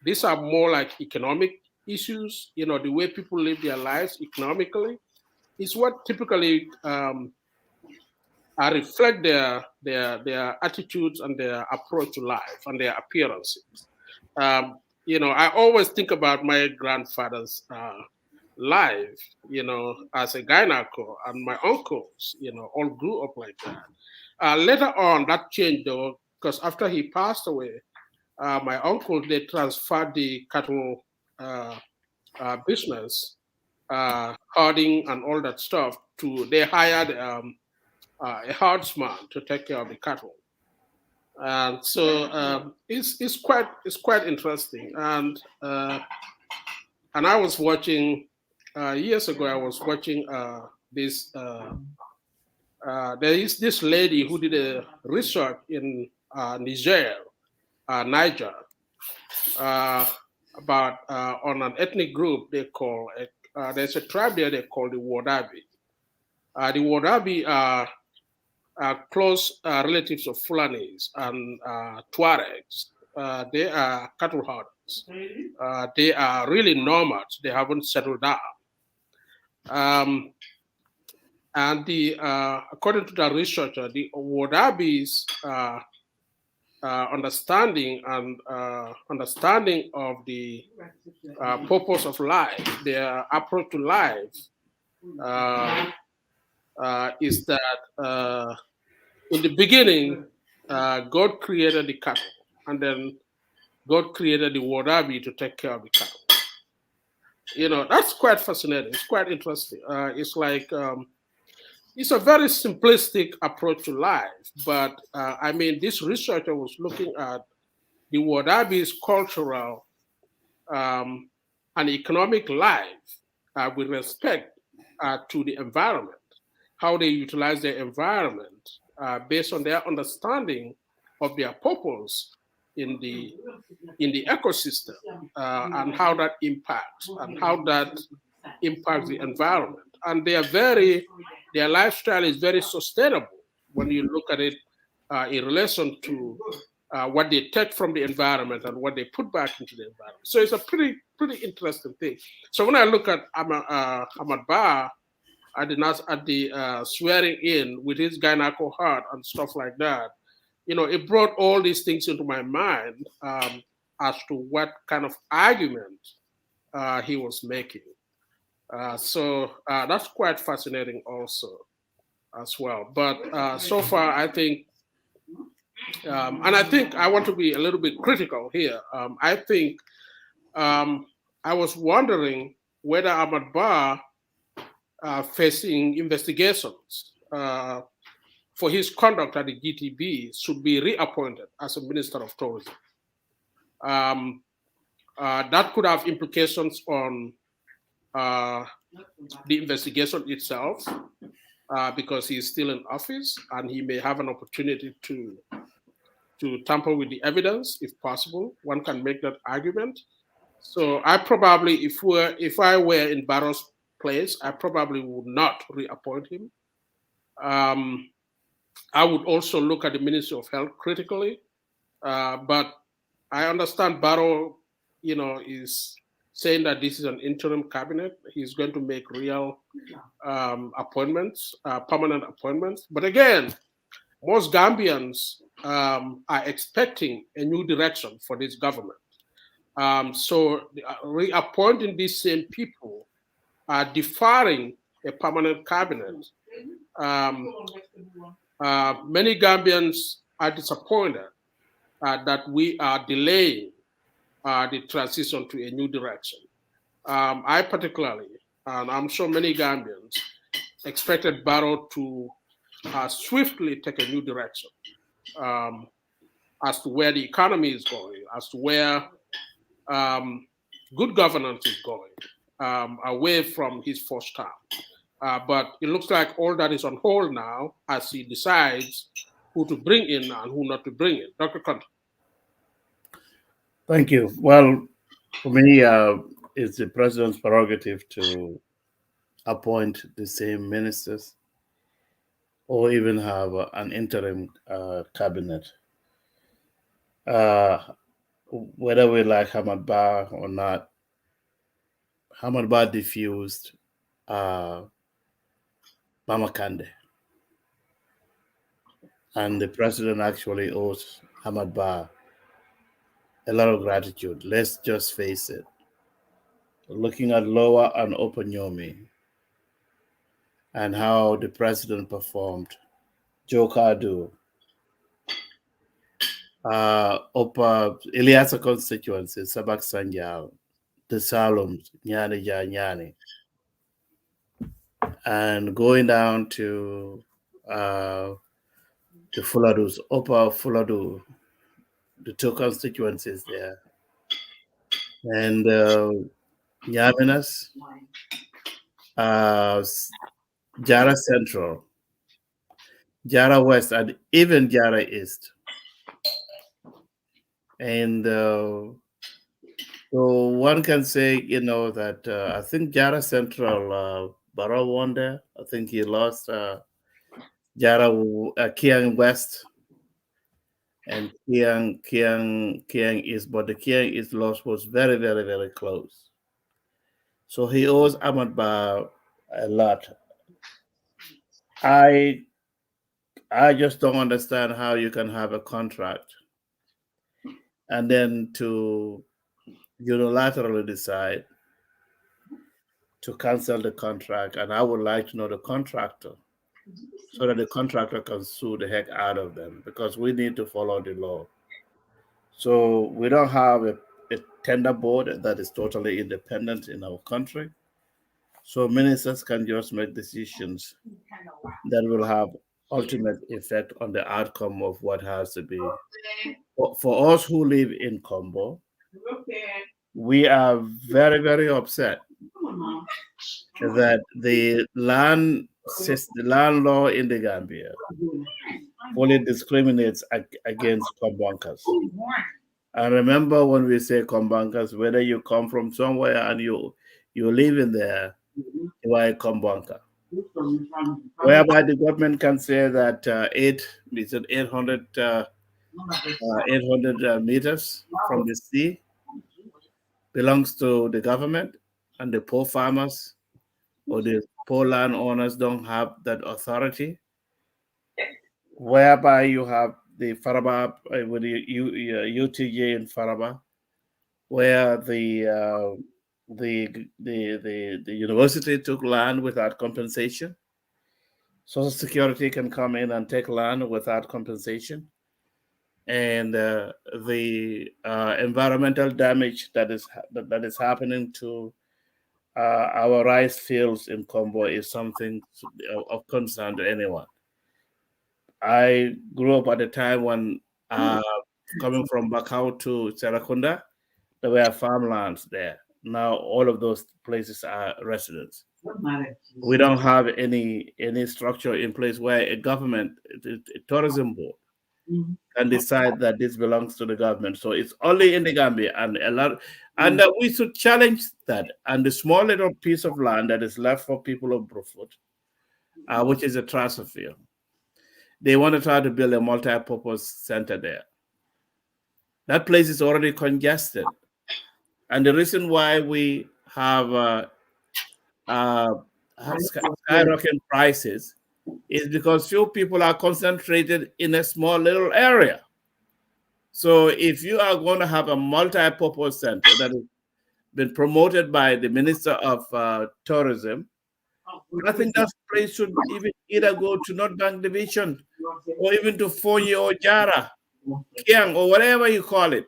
[SPEAKER 1] these are more like economic issues. You know, the way people live their lives economically is what typically reflect their attitudes and their approach to life and their appearances. You know, I always think about my grandfather's life, you know, as a gyneco, and my uncles, you know, all grew up like that. Later on, that changed though, because after he passed away, my uncle, they transferred the cattle business, herding and all that stuff they hired a herdsman to take care of the cattle. And so it's quite interesting. And I was watching years ago. I was watching this. There is this lady who did a research in Niger, about on an ethnic group they call it. There's a tribe there they call the Wadabi. The Wadabi are close relatives of Fulanis and Tuaregs. They are cattle herders. They are really nomads. They haven't settled down. And according to the researcher, the Wodabis understanding and understanding of the purpose of life, their approach to life, is that in the beginning, God created the cattle, and then God created the Wadabi to take care of the cattle. That's quite fascinating. It's quite interesting. It's like it's a very simplistic approach to life, but I mean, this researcher was looking at the Wadabi's cultural and economic life with respect to the environment, how they utilize their environment based on their understanding of their purpose in the ecosystem, and how that impacts the environment. And their lifestyle is very sustainable when you look at it in relation to what they take from the environment and what they put back into the environment. So it's a pretty interesting thing. So when I look at Ahmad Ba at the swearing in with his Gynako heart and stuff like that, it brought all these things into my mind as to what kind of argument he was making. So that's quite fascinating also as well. But so far, I think, and I think I want to be a little bit critical here. I think I was wondering whether Ahmad Ba facing investigations for his conduct at the GTB should be reappointed as a Minister of Tourism. That could have implications on the investigation itself, because he is still in office and he may have an opportunity to tamper with the evidence if possible. One can make that argument. So I probably, if I were in Barrow's place, I probably would not reappoint him. I would also look at the Ministry of Health critically, but I understand Barrow, is saying that this is an interim cabinet. He's going to make real appointments, permanent appointments. But again, most Gambians are expecting a new direction for this government. So reappointing these same people, deferring a permanent cabinet, many Gambians are disappointed that we are delaying the transition to a new direction. I particularly, and I'm sure many Gambians, expected Barrow to swiftly take a new direction as to where the economy is going, as to where good governance is going, away from his first term. But it looks like all that is on hold now as he decides who to bring in and who not to bring in. Dr. Kant.
[SPEAKER 2] Thank you. Well, for me, it's the president's prerogative to appoint the same ministers or even have an interim cabinet. Whether we like Hamad Ba or not, Hamad Ba diffused Mama Kande. And the president actually owes Hamad Ba a lot of gratitude. Let's just face it. Looking at Lower and Opanyomi and how the president performed, Jokadu, Opa Eliasa constituency, Sabak Sanjao, the Salums, Nyani Nyani, and going down to the Fuladus, Opa Fuladu, the two constituencies there, and Nyaminas, Jara Central, Jara West, and even Jara East. And so one can say, that I think Jara Central, Barrow won there. I think he lost Jara Kiang West and Kiang East, but the Kiang East loss was very, very, very close. So he owes Ahmad Ba a lot. I I just don't understand how you can have a contract and then to unilaterally decide to cancel the contract. And I would like to know the contractor so that the contractor can sue the heck out of them because we need to follow the law. So we don't have a tender board that is totally independent in our country. So ministers can just make decisions that will have ultimate effect on the outcome of what has to be. For us who live in Combo, we are very, very upset that the land law in the Gambia fully discriminates against Kombankas. And remember when we say Kombankas, whether you come from somewhere and you live in there, you are a Kombanka. Whereby the government can say that 800 meters from the sea belongs to the government, and the poor farmers or the poor landowners don't have that authority. Whereby you have the Faraba with the UTJ in Faraba, where the university took land without compensation. Social Security can come in and take land without compensation, and the environmental damage that is happening to our rice fields in Combo is something of concern to anyone. I grew up at a time when coming from Bakau to Serakunda, there were farmlands there. Now all of those places are residents. We don't have any structure in place where a government, a tourism board, can decide that this belongs to the government. So it's only in the Gambia, and a lot, and we should challenge that. And the small little piece of land that is left for people of Brufut, which is a transfer field, they want to try to build a multi-purpose center there. That place is already congested, and the reason why we have skyrocketing prices is because few people are concentrated in a small little area. So if you are going to have a multi-purpose center that has been promoted by the Minister of Tourism, I think that place should even either go to North Bank Division or even to Fonyi or Jara, Kiang, or whatever you call it.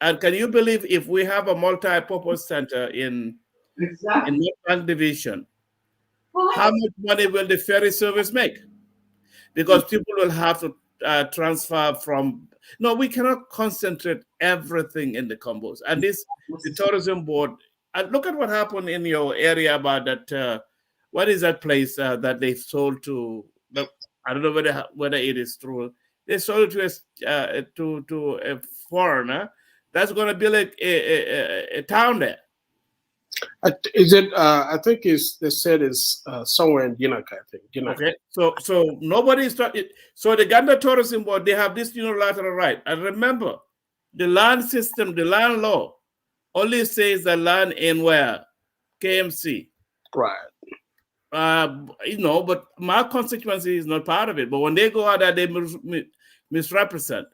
[SPEAKER 2] And can you believe if we have a multi-purpose center in North Bank Division, how much money will the ferry service make? Because people will have to transfer from. No, we cannot concentrate everything in the combos. And the tourism board. And look at what happened in your area about that. What is that place that they sold to? I don't know whether it is true. They sold it to a foreigner that's going to build a town there.
[SPEAKER 1] Is it? I think they said it's somewhere in Ginaka. I think. Ginaka.
[SPEAKER 2] Okay, so nobody is talking. So the Gambia Tourism Board, they have this unilateral right. And remember, the land system, the land law, only says the land in where KMC.
[SPEAKER 1] Right.
[SPEAKER 2] But my constituency is not part of it. But when they go out there, they misrepresent.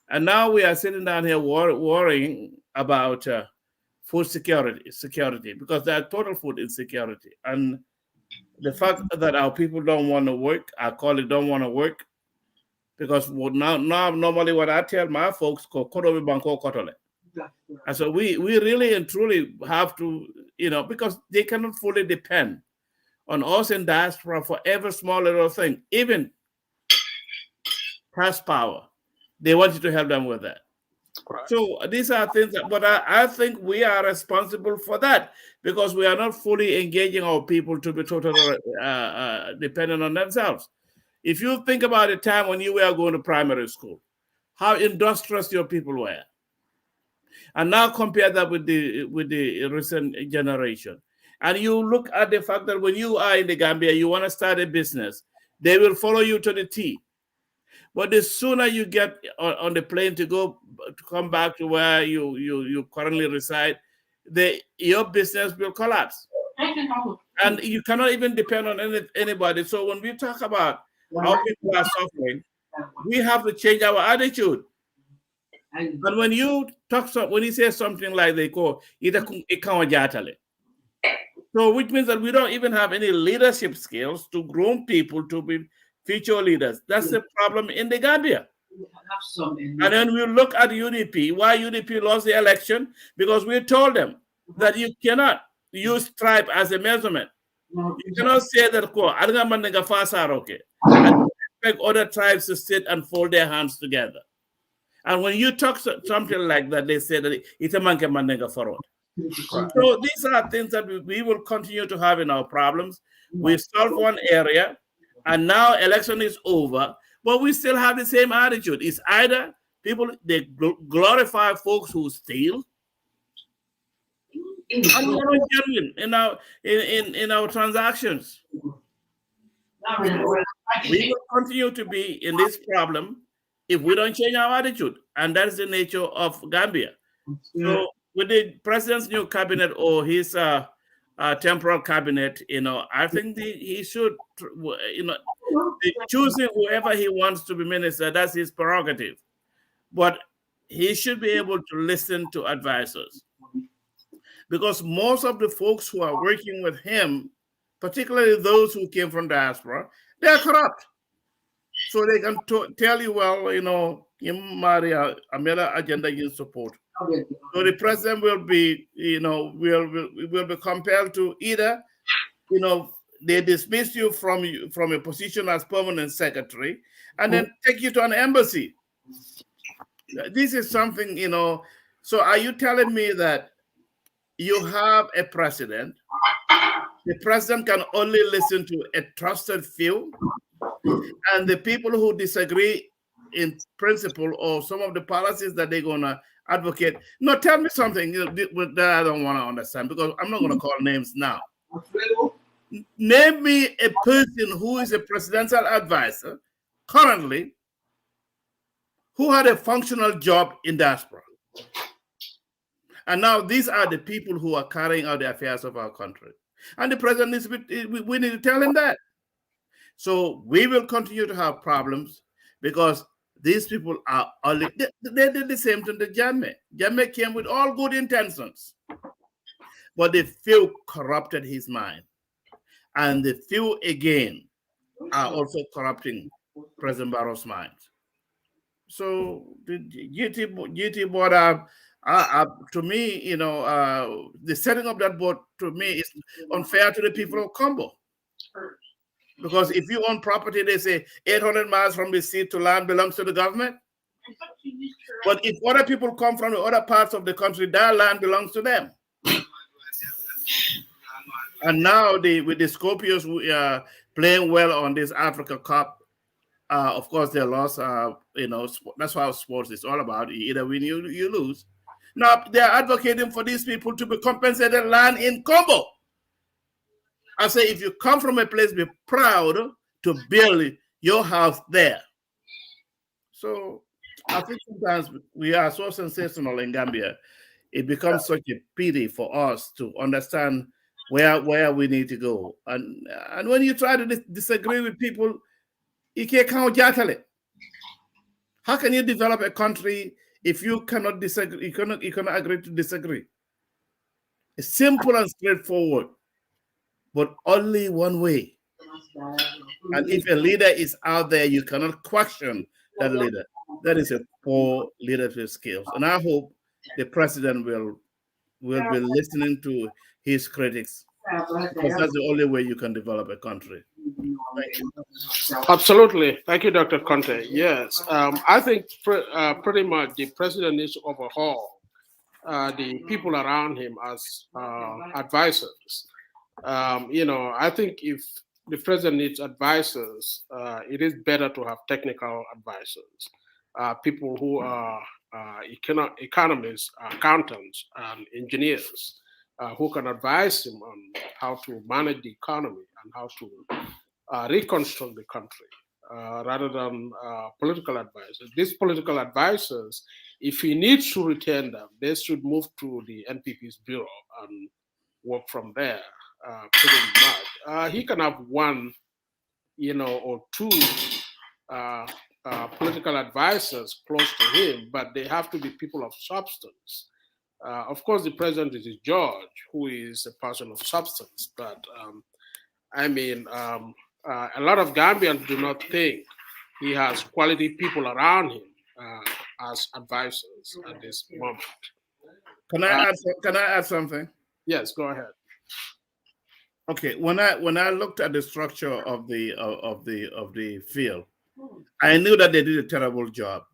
[SPEAKER 2] And now we are sitting down here worrying about food security, because there are total food insecurity. And the fact that our people don't want to work, our colleagues don't want to work, because now normally what I tell my folks, and so we really and truly have to, because they cannot fully depend on us in diaspora for every small little thing, even past power. They want you to help them with that. Right. So these are things but I think we are responsible for that, because we are not fully engaging our people to be totally dependent on themselves. If you think about the time when you were going to primary school, how industrious your people were, and now compare that with the recent generation, and you look at the fact that when you are in the Gambia, you want to start a business, they will follow you to the T. But the sooner you get on the plane to come back to where you currently reside, your business will collapse. And you cannot even depend on anybody. So when we talk about how people are suffering, we have to change our attitude. And when you when you say something like they call it, so which means that we don't even have any leadership skills to groom people to be future leaders. That's the problem in the Gambia. And then we look at UDP. Why UDP lost the election? Because we told them that you cannot use tribe as a measurement. You cannot say that and expect other tribes to sit and fold their hands together. And when you talk something like that, they say that it's a manke manega forward. So these are things that we will continue to have in our problems. We solve one area, and now election is over, but we still have the same attitude. It's either people, they glorify folks who steal, and we're not genuine in our transactions. We will continue to be in this problem if we don't change our attitude, and that's the nature of Gambia. So with the president's new cabinet or his temporal cabinet, I think he should, choosing whoever he wants to be minister, that's his prerogative. But he should be able to listen to advisors. Because most of the folks who are working with him, particularly those who came from diaspora, they're corrupt. So they can tell you, well, Maria, Amela agenda you support. So the president will be, will be compelled to either, they dismiss you from a position as permanent secretary and then take you to an embassy. This is something, so are you telling me that you have a president, the president can only listen to a trusted few, and the people who disagree in principle or some of the policies that they're going to advocate? No, tell me something that I don't want to understand, because I'm not going to call names now. Name me a person who is a presidential advisor currently who had a functional job in diaspora. And now these are the people who are carrying out the affairs of our country. And the president we need to tell him that. So we will continue to have problems because these people are only, they did the same to the Jammeh. Jammeh came with all good intentions, but the few corrupted his mind. And the few again are also corrupting President Barrow's mind. So the GT board, to me, the setting up that board, to me, is unfair to the people of Combo. Because if you own property, they say 800 miles from the sea to land belongs to the government. But if other people come from the other parts of the country, that land belongs to them. And now with the Scorpios playing well on this Africa Cup, of course they lost. That's how sports is all about. You either win, you lose. Now they're advocating for these people to be compensated land in Combo. I say, if you come from a place, be proud to build your house there. So I think sometimes we are so sensational in Gambia. It becomes such a pity for us to understand where we need to go. And when you try to disagree with people, you can't count jatale. How can you develop a country if you cannot disagree? You cannot agree to disagree. It's simple and straightforward, but only one way. And if a leader is out there, you cannot question that leader. That is a poor leadership skills. And I hope the president will be listening to his critics, because that's the only way you can develop a country. Thank you.
[SPEAKER 1] Absolutely. Thank you, Dr. Conte. Yes. I think pretty much the president needs to overhaul the people around him as advisors. I think if the president needs advisors, it is better to have technical advisors, people who are economists, accountants, and engineers, who can advise him on how to manage the economy and how to reconstruct the country, rather than political advisors. These political advisors, if he needs to retain them, they should move to the NPP's bureau and work from there. pretty much. He can have one, or two political advisors close to him, but they have to be people of substance. Of course, the president is a judge who is a person of substance, but a lot of Gambians do not think he has quality people around him as advisors at this moment.
[SPEAKER 2] Can I add something?
[SPEAKER 1] Yes, go ahead.
[SPEAKER 2] Okay, when I looked at the structure of the field, I knew that they did a terrible job.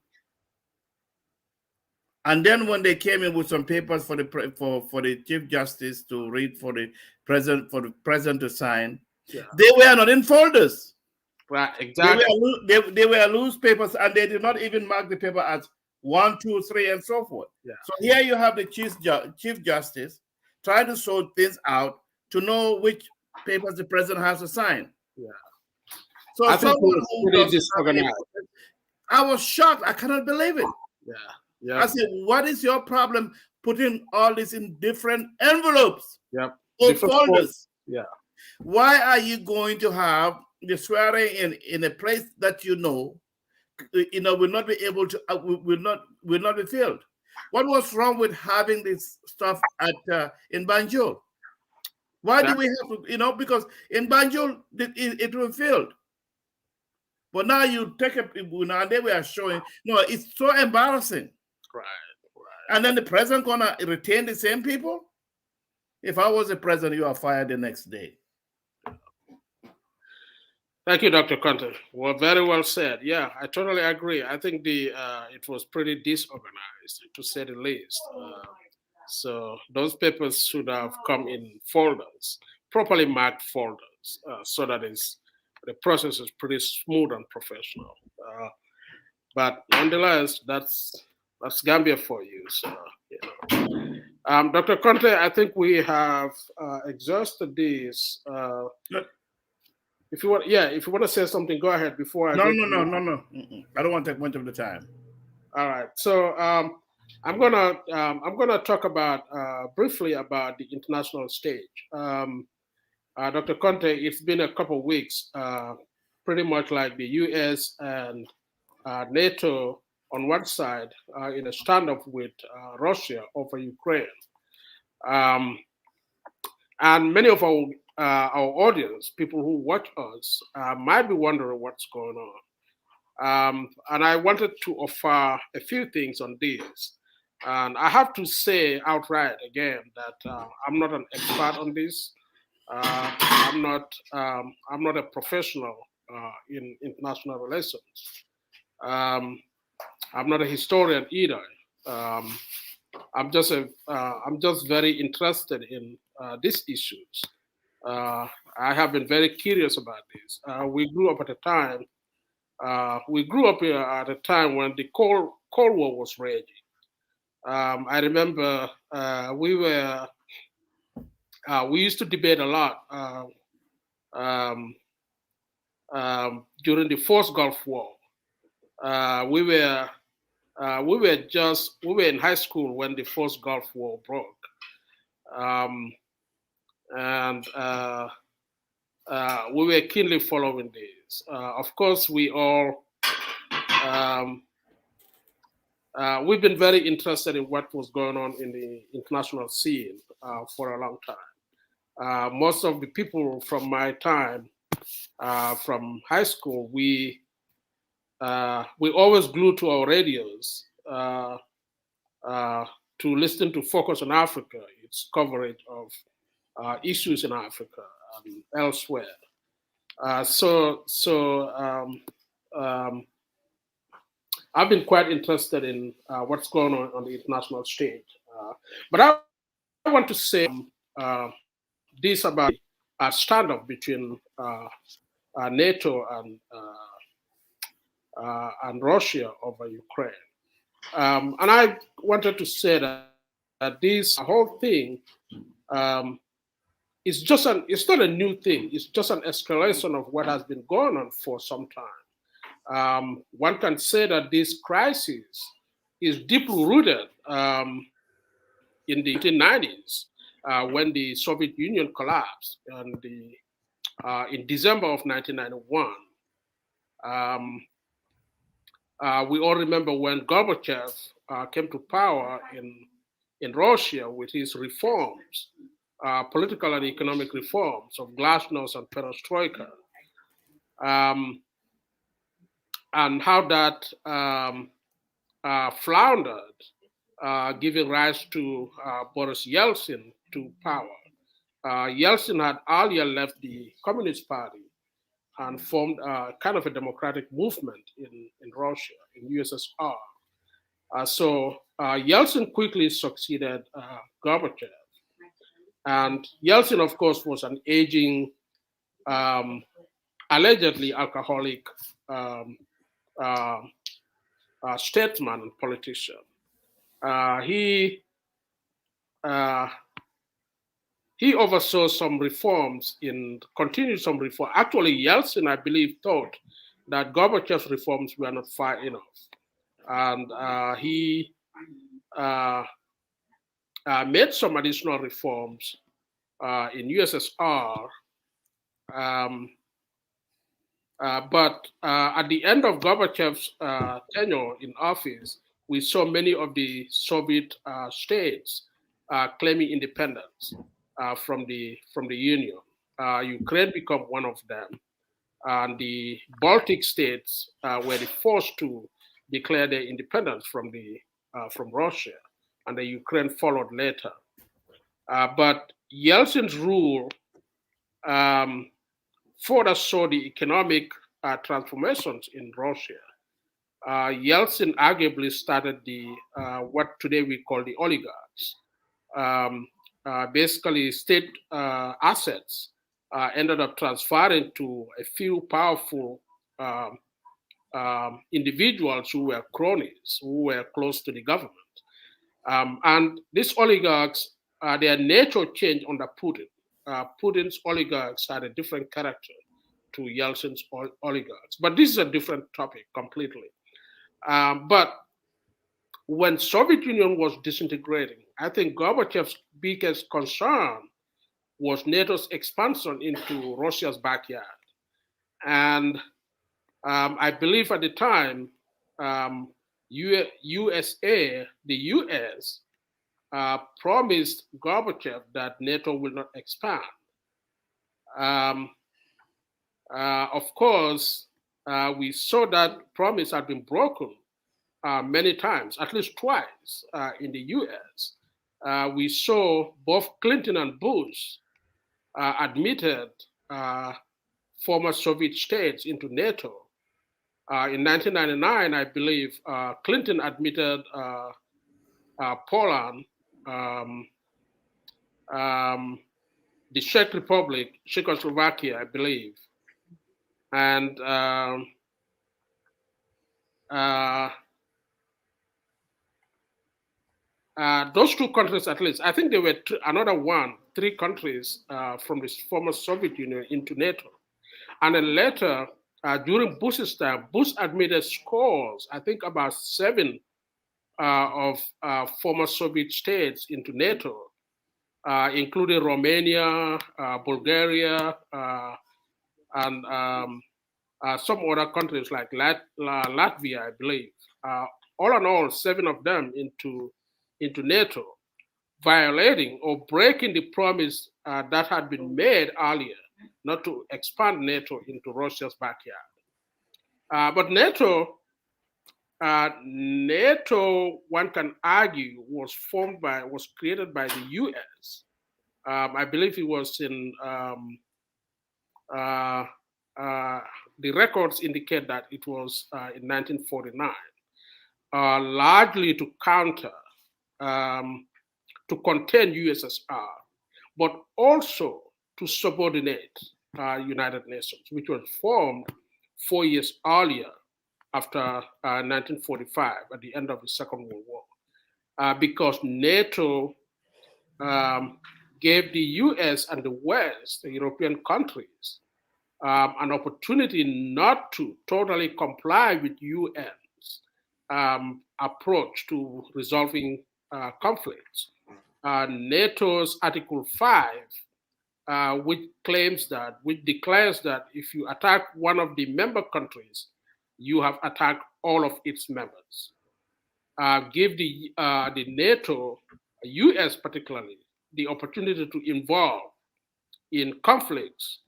[SPEAKER 2] And then when they came in with some papers for the Chief Justice to read for the president to sign, they were not in folders.
[SPEAKER 1] Right, exactly.
[SPEAKER 2] They were loose papers, and they did not even mark the paper as 1, 2, 3, and so forth.
[SPEAKER 1] Yeah.
[SPEAKER 2] So here you have the Chief Justice trying to sort things out to know which papers the president has to sign.
[SPEAKER 1] Yeah.
[SPEAKER 2] So I was shocked. I cannot believe it.
[SPEAKER 1] Yeah. Yeah.
[SPEAKER 2] I said, what is your problem putting all this in different envelopes
[SPEAKER 1] or
[SPEAKER 2] folders?
[SPEAKER 1] Yeah.
[SPEAKER 2] Why are you going to have the swearing in a place that will not be able to will not be filled? What was wrong with having this stuff in Banjul? Why do we have to, because in Banjul it will be filled. But now you take and they were showing, it's so embarrassing.
[SPEAKER 1] Right.
[SPEAKER 2] And then the president gonna retain the same people? If I was the president, you are fired the next day.
[SPEAKER 1] Thank you, Dr. Conte. Well, very well said. Yeah, I totally agree. I think it was pretty disorganized, to say the least. So those papers should have come in folders, properly marked folders, so that the process is pretty smooth and professional. But nonetheless, that's Gambia for you. So, Dr. Conte, I think we have exhausted this. If you want to say something, go ahead before I.
[SPEAKER 2] No. I don't want to take much of the time.
[SPEAKER 1] All right. So I'm gonna talk about briefly about the international stage. Dr. Conte, it's been a couple of weeks, pretty much like the U.S. and NATO on one side in a standoff with Russia over Ukraine, and many of our audience, people who watch us, might be wondering what's going on. And I wanted to offer a few things on this. And I have to say outright again that I'm not an expert on this. I'm not a professional in international relations. I'm not a historian either. I'm just very interested in these issues. I have been very curious about this. We grew up at a time when the Cold War was raging. I remember we used to debate a lot during the first Gulf War. We were in high school when the first Gulf War broke. And we were keenly following this. Of course, we all we've been very interested in what was going on in the international scene for a long time. Most of the people from my time, from high school, we always glued to our radios to listen to Focus on Africa, its coverage of issues in Africa and elsewhere. I've been quite interested in what's going on the international stage. But I want to say this about a standoff between NATO and Russia over Ukraine. And I wanted to say that this whole thing it's not a new thing. It's just an escalation of what has been going on for some time. One can say that this crisis is deeply rooted in the 1990s when the Soviet Union collapsed in December of 1991. We all remember when Gorbachev came to power in Russia with his reforms, political and economic reforms of glasnost and perestroika, and how that floundered, giving rise to Boris Yeltsin to power. Yeltsin had earlier left the Communist Party and formed kind of a democratic movement in Russia, in USSR. So Yeltsin quickly succeeded Gorbachev. And Yeltsin, of course, was an aging, allegedly alcoholic statesman and politician. He oversaw some reforms continued some reform. Actually, Yeltsin, I believe, thought that Gorbachev's reforms were not far enough. And he made some additional reforms in USSR. But at the end of Gorbachev's tenure in office, we saw many of the Soviet states claiming independence from the Union. Ukraine became one of them, and the Baltic states were the first to declare their independence from Russia, and the Ukraine followed later. But Yeltsin's rule further saw the economic transformations in Russia. Yeltsin arguably started what today we call the oligarchs. Basically, state assets ended up transferring to a few powerful individuals who were cronies, who were close to the government. And these oligarchs, their nature changed under Putin. Putin's oligarchs had a different character to Yeltsin's oligarchs. But this is a different topic completely. But when Soviet Union was disintegrating, I think Gorbachev's biggest concern was NATO's expansion into Russia's backyard. And I believe at the time, the US promised Gorbachev that NATO will not expand. Of course, we saw that promise had been broken many times, at least twice in the US. We saw both Clinton and Bush admitted former Soviet states into NATO. In 1999, I believe, Clinton admitted Poland, the Czech Republic, Czechoslovakia, I believe, and those two countries, at least, I think there were three countries from the former Soviet Union into NATO. And then later, during Bush's time, Bush admitted scores, I think about 7 of former Soviet states into NATO, including Romania, Bulgaria, and some other countries like Latvia, I believe. All in all, 7 of them into NATO, violating or breaking the promise that had been made earlier not to expand NATO into Russia's backyard. But NATO, one can argue, was created by the US. I believe it was in the records indicate that it was in 1949, largely to counter, to contain USSR, but also to subordinate United Nations, which was formed 4 years earlier after 1945, at the end of the Second World War, because NATO gave the US and the West, the European countries, an opportunity not to totally comply with UN's approach to resolving conflicts. NATO's Article 5, which declares that if you attack one of the member countries, you have attacked all of its members. Give the NATO, US particularly, the opportunity to involve in conflicts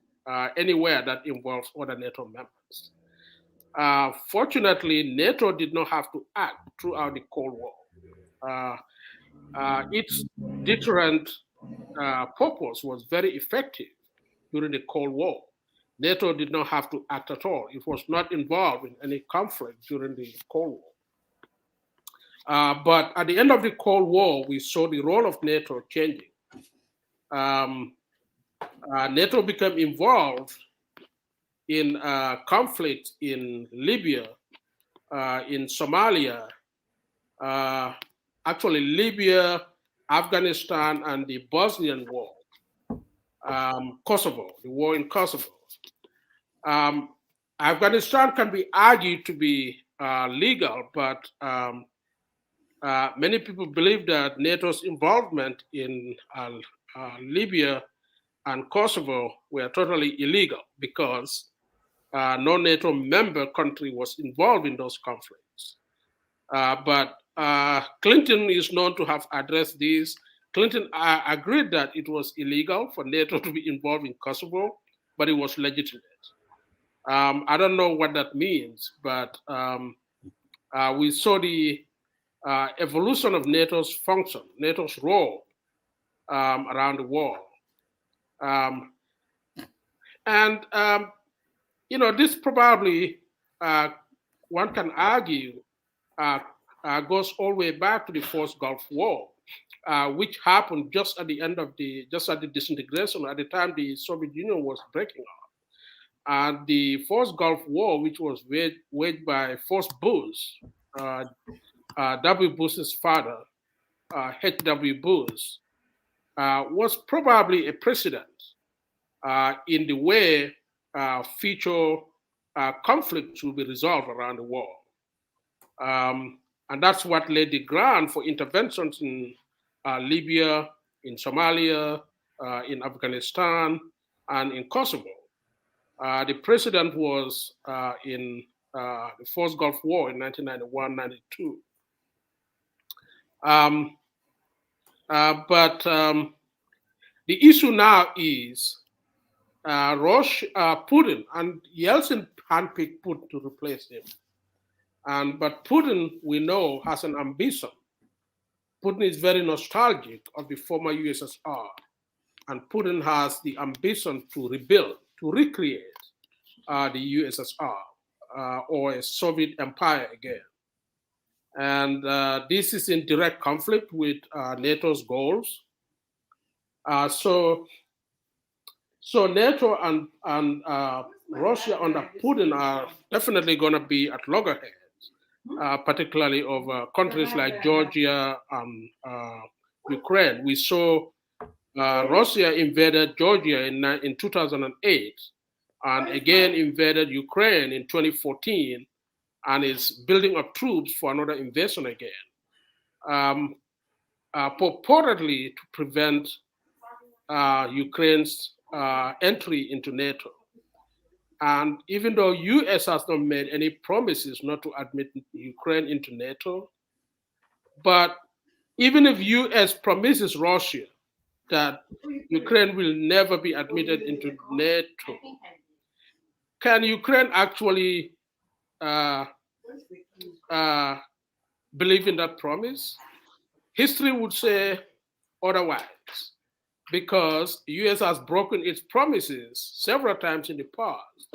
[SPEAKER 1] anywhere that involves other NATO members. Fortunately, NATO did not have to act throughout the Cold War. Its deterrent purpose was very effective during the Cold War. NATO did not have to act at all. It was not involved in any conflict during the Cold War. But at the end of the Cold War, we saw the role of NATO changing. NATO became involved in conflicts in Libya, in Somalia, actually Libya, Afghanistan, and the Bosnian War, Kosovo, the war in Kosovo. Afghanistan can be argued to be legal, but many people believe that NATO's involvement in Libya and Kosovo were totally illegal because no NATO member country was involved in those conflicts. But Clinton is known to have addressed these. Clinton agreed that it was illegal for NATO to be involved in Kosovo, but it was legitimate. I don't know what that means, but we saw the evolution of NATO's function, NATO's role around the world. This probably, one can argue, goes all the way back to the first Gulf War, which happened just at the end of the disintegration, at the time the Soviet Union was breaking up. And the first Gulf War, which was waged by first Bush, W. Bush's father, H.W. Bush, was probably a precedent in the way future conflicts will be resolved around the world. And that's what laid the ground for interventions in Libya, in Somalia, in Afghanistan, and in Kosovo. The president was in the first Gulf War in 1991-92. But the issue now is Putin, and Yeltsin handpicked Putin to replace him. But Putin, we know, has an ambition. Putin is very nostalgic of the former USSR, and Putin has the ambition to rebuild, to recreate the USSR or a Soviet empire again. And this is in direct conflict with NATO's goals. So NATO and Russia under Putin are definitely going to be at loggerheads, particularly over countries like Georgia and Ukraine. We saw Russia invaded Georgia in 2008 and again invaded Ukraine in 2014 and is building up troops for another invasion again, purportedly to prevent Ukraine's entry into NATO. And even though US has not made any promises not to admit Ukraine into NATO, but even if US promises Russia that Ukraine will never be admitted into NATO, can Ukraine actually believe in that promise? History would say otherwise, because the US has broken its promises several times in the past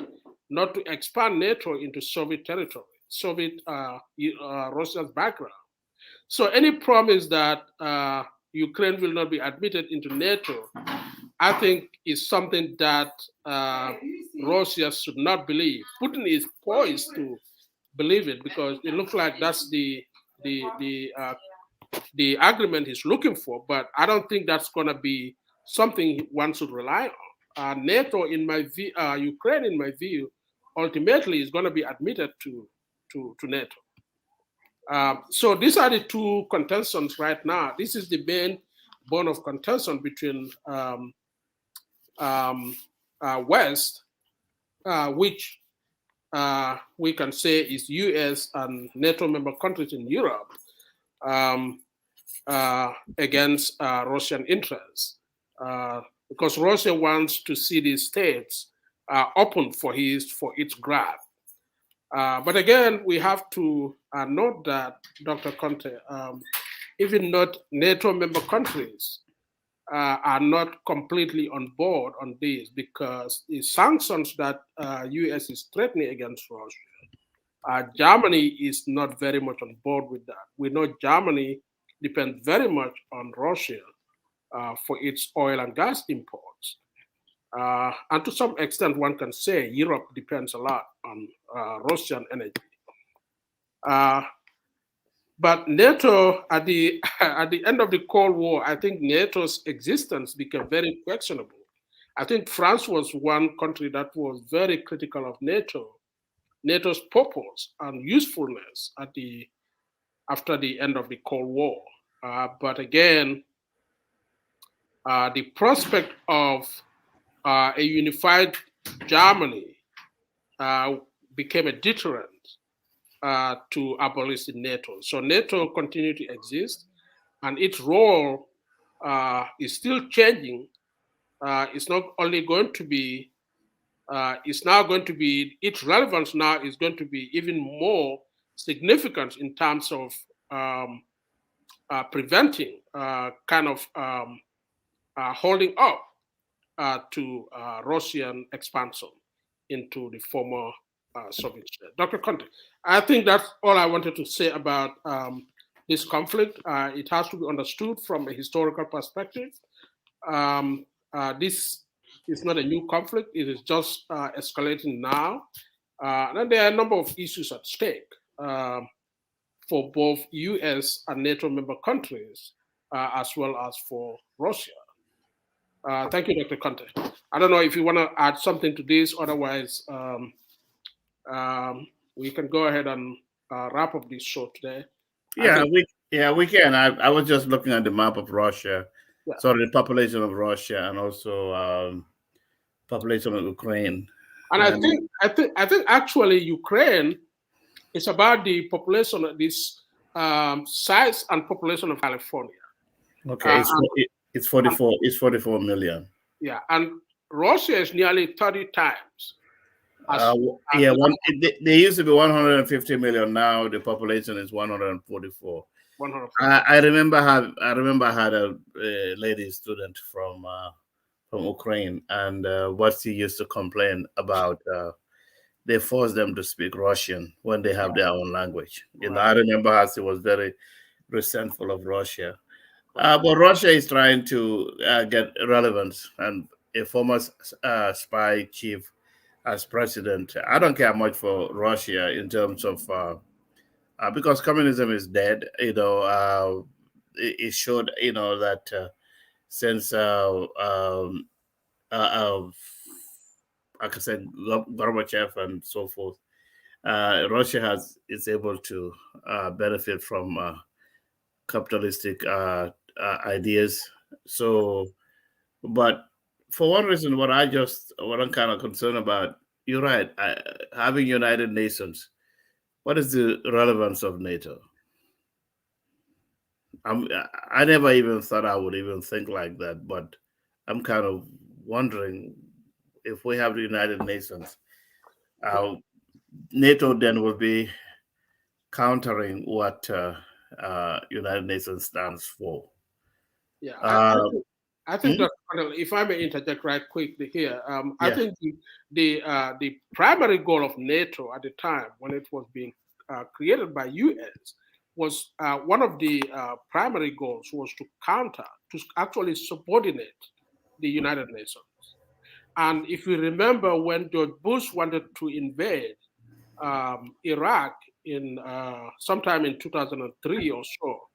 [SPEAKER 1] not to expand NATO into Soviet territory, Russia's background. So any promise that Ukraine will not be admitted into NATO, I think is something that Russia should not believe. Putin is poised to believe it because it looks like that's the agreement he's looking for, but I don't think that's going to be something one should rely on. NATO, in my view, Ukraine, in my view, ultimately is going to be admitted to NATO. So these are the two contentions right now. This is the main bone of contention between West, which we can say is U.S. and NATO member countries in Europe, against Russian interests, because Russia wants to see these states open for its grab. But again, we have to note that, Dr. Conte, even not NATO member countries are not completely on board on this, because the sanctions that U.S. is threatening against Russia, Germany is not very much on board with that. We know Germany depends very much on Russia for its oil and gas imports. And to some extent, one can say Europe depends a lot on Russian energy. But NATO, at the end of the Cold War, I think NATO's existence became very questionable. I think France was one country that was very critical of NATO's purpose and usefulness after the end of the Cold War. But again, the prospect of a unified Germany became a deterrent to abolish NATO. So NATO continued to exist, and its role is still changing. It's not only going to be, it's now going to be, its relevance now is going to be even more significant in terms of preventing holding up to Russian expansion into the former Soviet state. Dr. Conte, I think that's all I wanted to say about this conflict. It has to be understood from a historical perspective. This is not a new conflict. It is just escalating now. And there are a number of issues at stake for both US and NATO member countries, as well as for Russia. Thank you, Dr. Conte. I don't know if you want to add something to this. Otherwise, we can go ahead and wrap up this show today.
[SPEAKER 2] We can. I was just looking at the map of Russia.
[SPEAKER 1] Yeah.
[SPEAKER 2] So the population of Russia and also population of Ukraine.
[SPEAKER 1] And I think actually Ukraine is about the population of this size and population of California.
[SPEAKER 2] Okay, it's 44. It's 44 million.
[SPEAKER 1] Yeah, and Russia is nearly 30 times.
[SPEAKER 2] They used to be 150 million. Now the population is 144.
[SPEAKER 1] 144.
[SPEAKER 2] I remember I had a lady student from Ukraine, and what she used to complain about, they force them to speak Russian when they have their own language. I remember how she was very resentful of Russia. But Russia is trying to get relevance, and a former spy chief as president. I don't care much for Russia in terms of because communism is dead. It showed that since like I said, Gorbachev and so forth, Russia is able to benefit from capitalistic ideas. So, but for one reason, what I'm kind of concerned about, you're right, having United Nations, what is the relevance of NATO? I never even thought I would even think like that, but I'm kind of wondering if we have the United Nations, NATO then will be countering what United Nations stands for.
[SPEAKER 1] Yeah, I think Dr. Connell, if I may interject right quickly here, I think the primary goal of NATO at the time when it was being created by US was one of the primary goals was to actually subordinate the United Nations. And if you remember when George Bush wanted to invade Iraq in sometime in 2003 or so,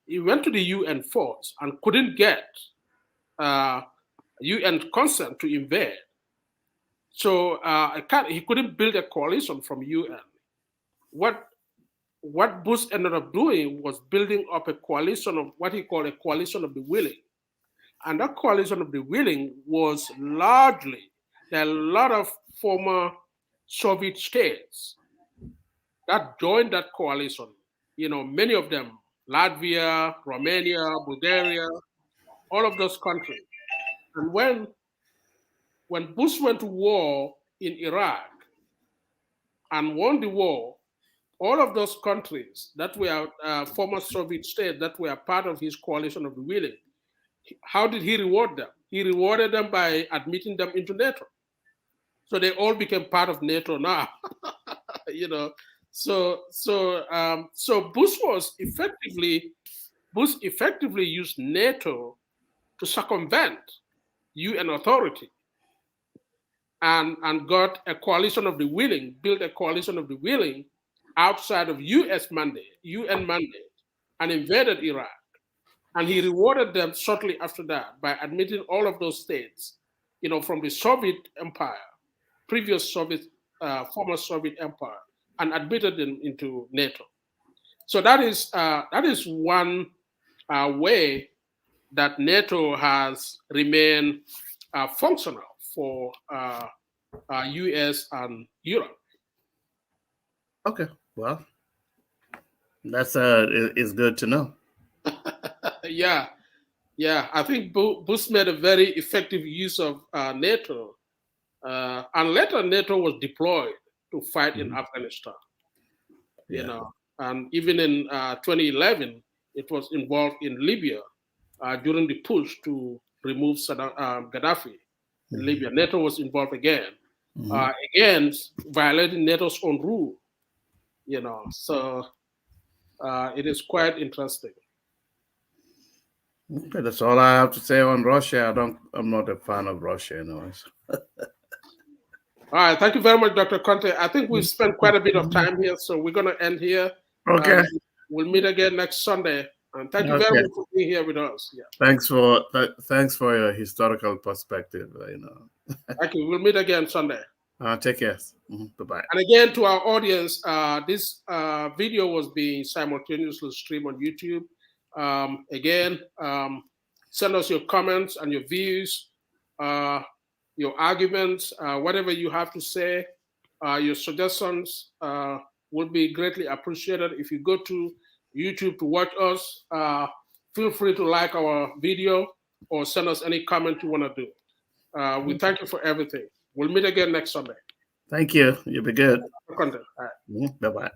[SPEAKER 1] he went to the UN force and couldn't get UN consent to invade. So he couldn't build a coalition from UN. What what Bush ended up doing was building up a coalition of what he called a coalition of the willing. And that coalition of the willing was largely, there are a lot of former Soviet states that joined that coalition. Many of them, Latvia, Romania, Bulgaria, all of those countries. And when Bush went to war in Iraq and won the war, all of those countries that were former Soviet states that were part of his coalition of the willing, how did he reward them? He rewarded them by admitting them into NATO. So they all became part of NATO now. So Bush effectively used NATO to circumvent UN authority and got a coalition of the willing, built a coalition of the willing outside of UN mandate, and invaded Iraq. And he rewarded them shortly after that by admitting all of those states, from the Soviet Empire, previous former Soviet Empire, and admitted them into NATO. So that is one way that NATO has remained functional for US and Europe.
[SPEAKER 2] Okay, well, that's is good to know.
[SPEAKER 1] Yeah. I think Bush made a very effective use of NATO, and later NATO was deployed to fight in Afghanistan. And even in 2011, it was involved in Libya during the push to remove Gaddafi in Libya. NATO was involved again, again violating NATO's own rule. So it is quite interesting.
[SPEAKER 2] Okay, that's all I have to say on Russia. I'm not a fan of Russia, anyways.
[SPEAKER 1] All right, thank you very much, Dr. Conte. I think we've spent quite a bit of time here, so we're going to end here.
[SPEAKER 2] Okay.
[SPEAKER 1] We'll meet again next Sunday. And thank you very much for being here with us. Yeah.
[SPEAKER 2] Thanks for your historical perspective.
[SPEAKER 1] Thank you. We'll meet again Sunday.
[SPEAKER 2] Take care. Bye-bye.
[SPEAKER 1] And again, to our audience, this video was being simultaneously streamed on YouTube. Again, send us your comments and your views, your arguments, whatever you have to say, your suggestions will be greatly appreciated. If you go to YouTube to watch us, feel free to like our video or send us any comment you want to do. We thank you for everything. We'll meet again next Sunday.
[SPEAKER 2] Thank you. You'll be good.
[SPEAKER 1] All right.
[SPEAKER 2] Bye-bye.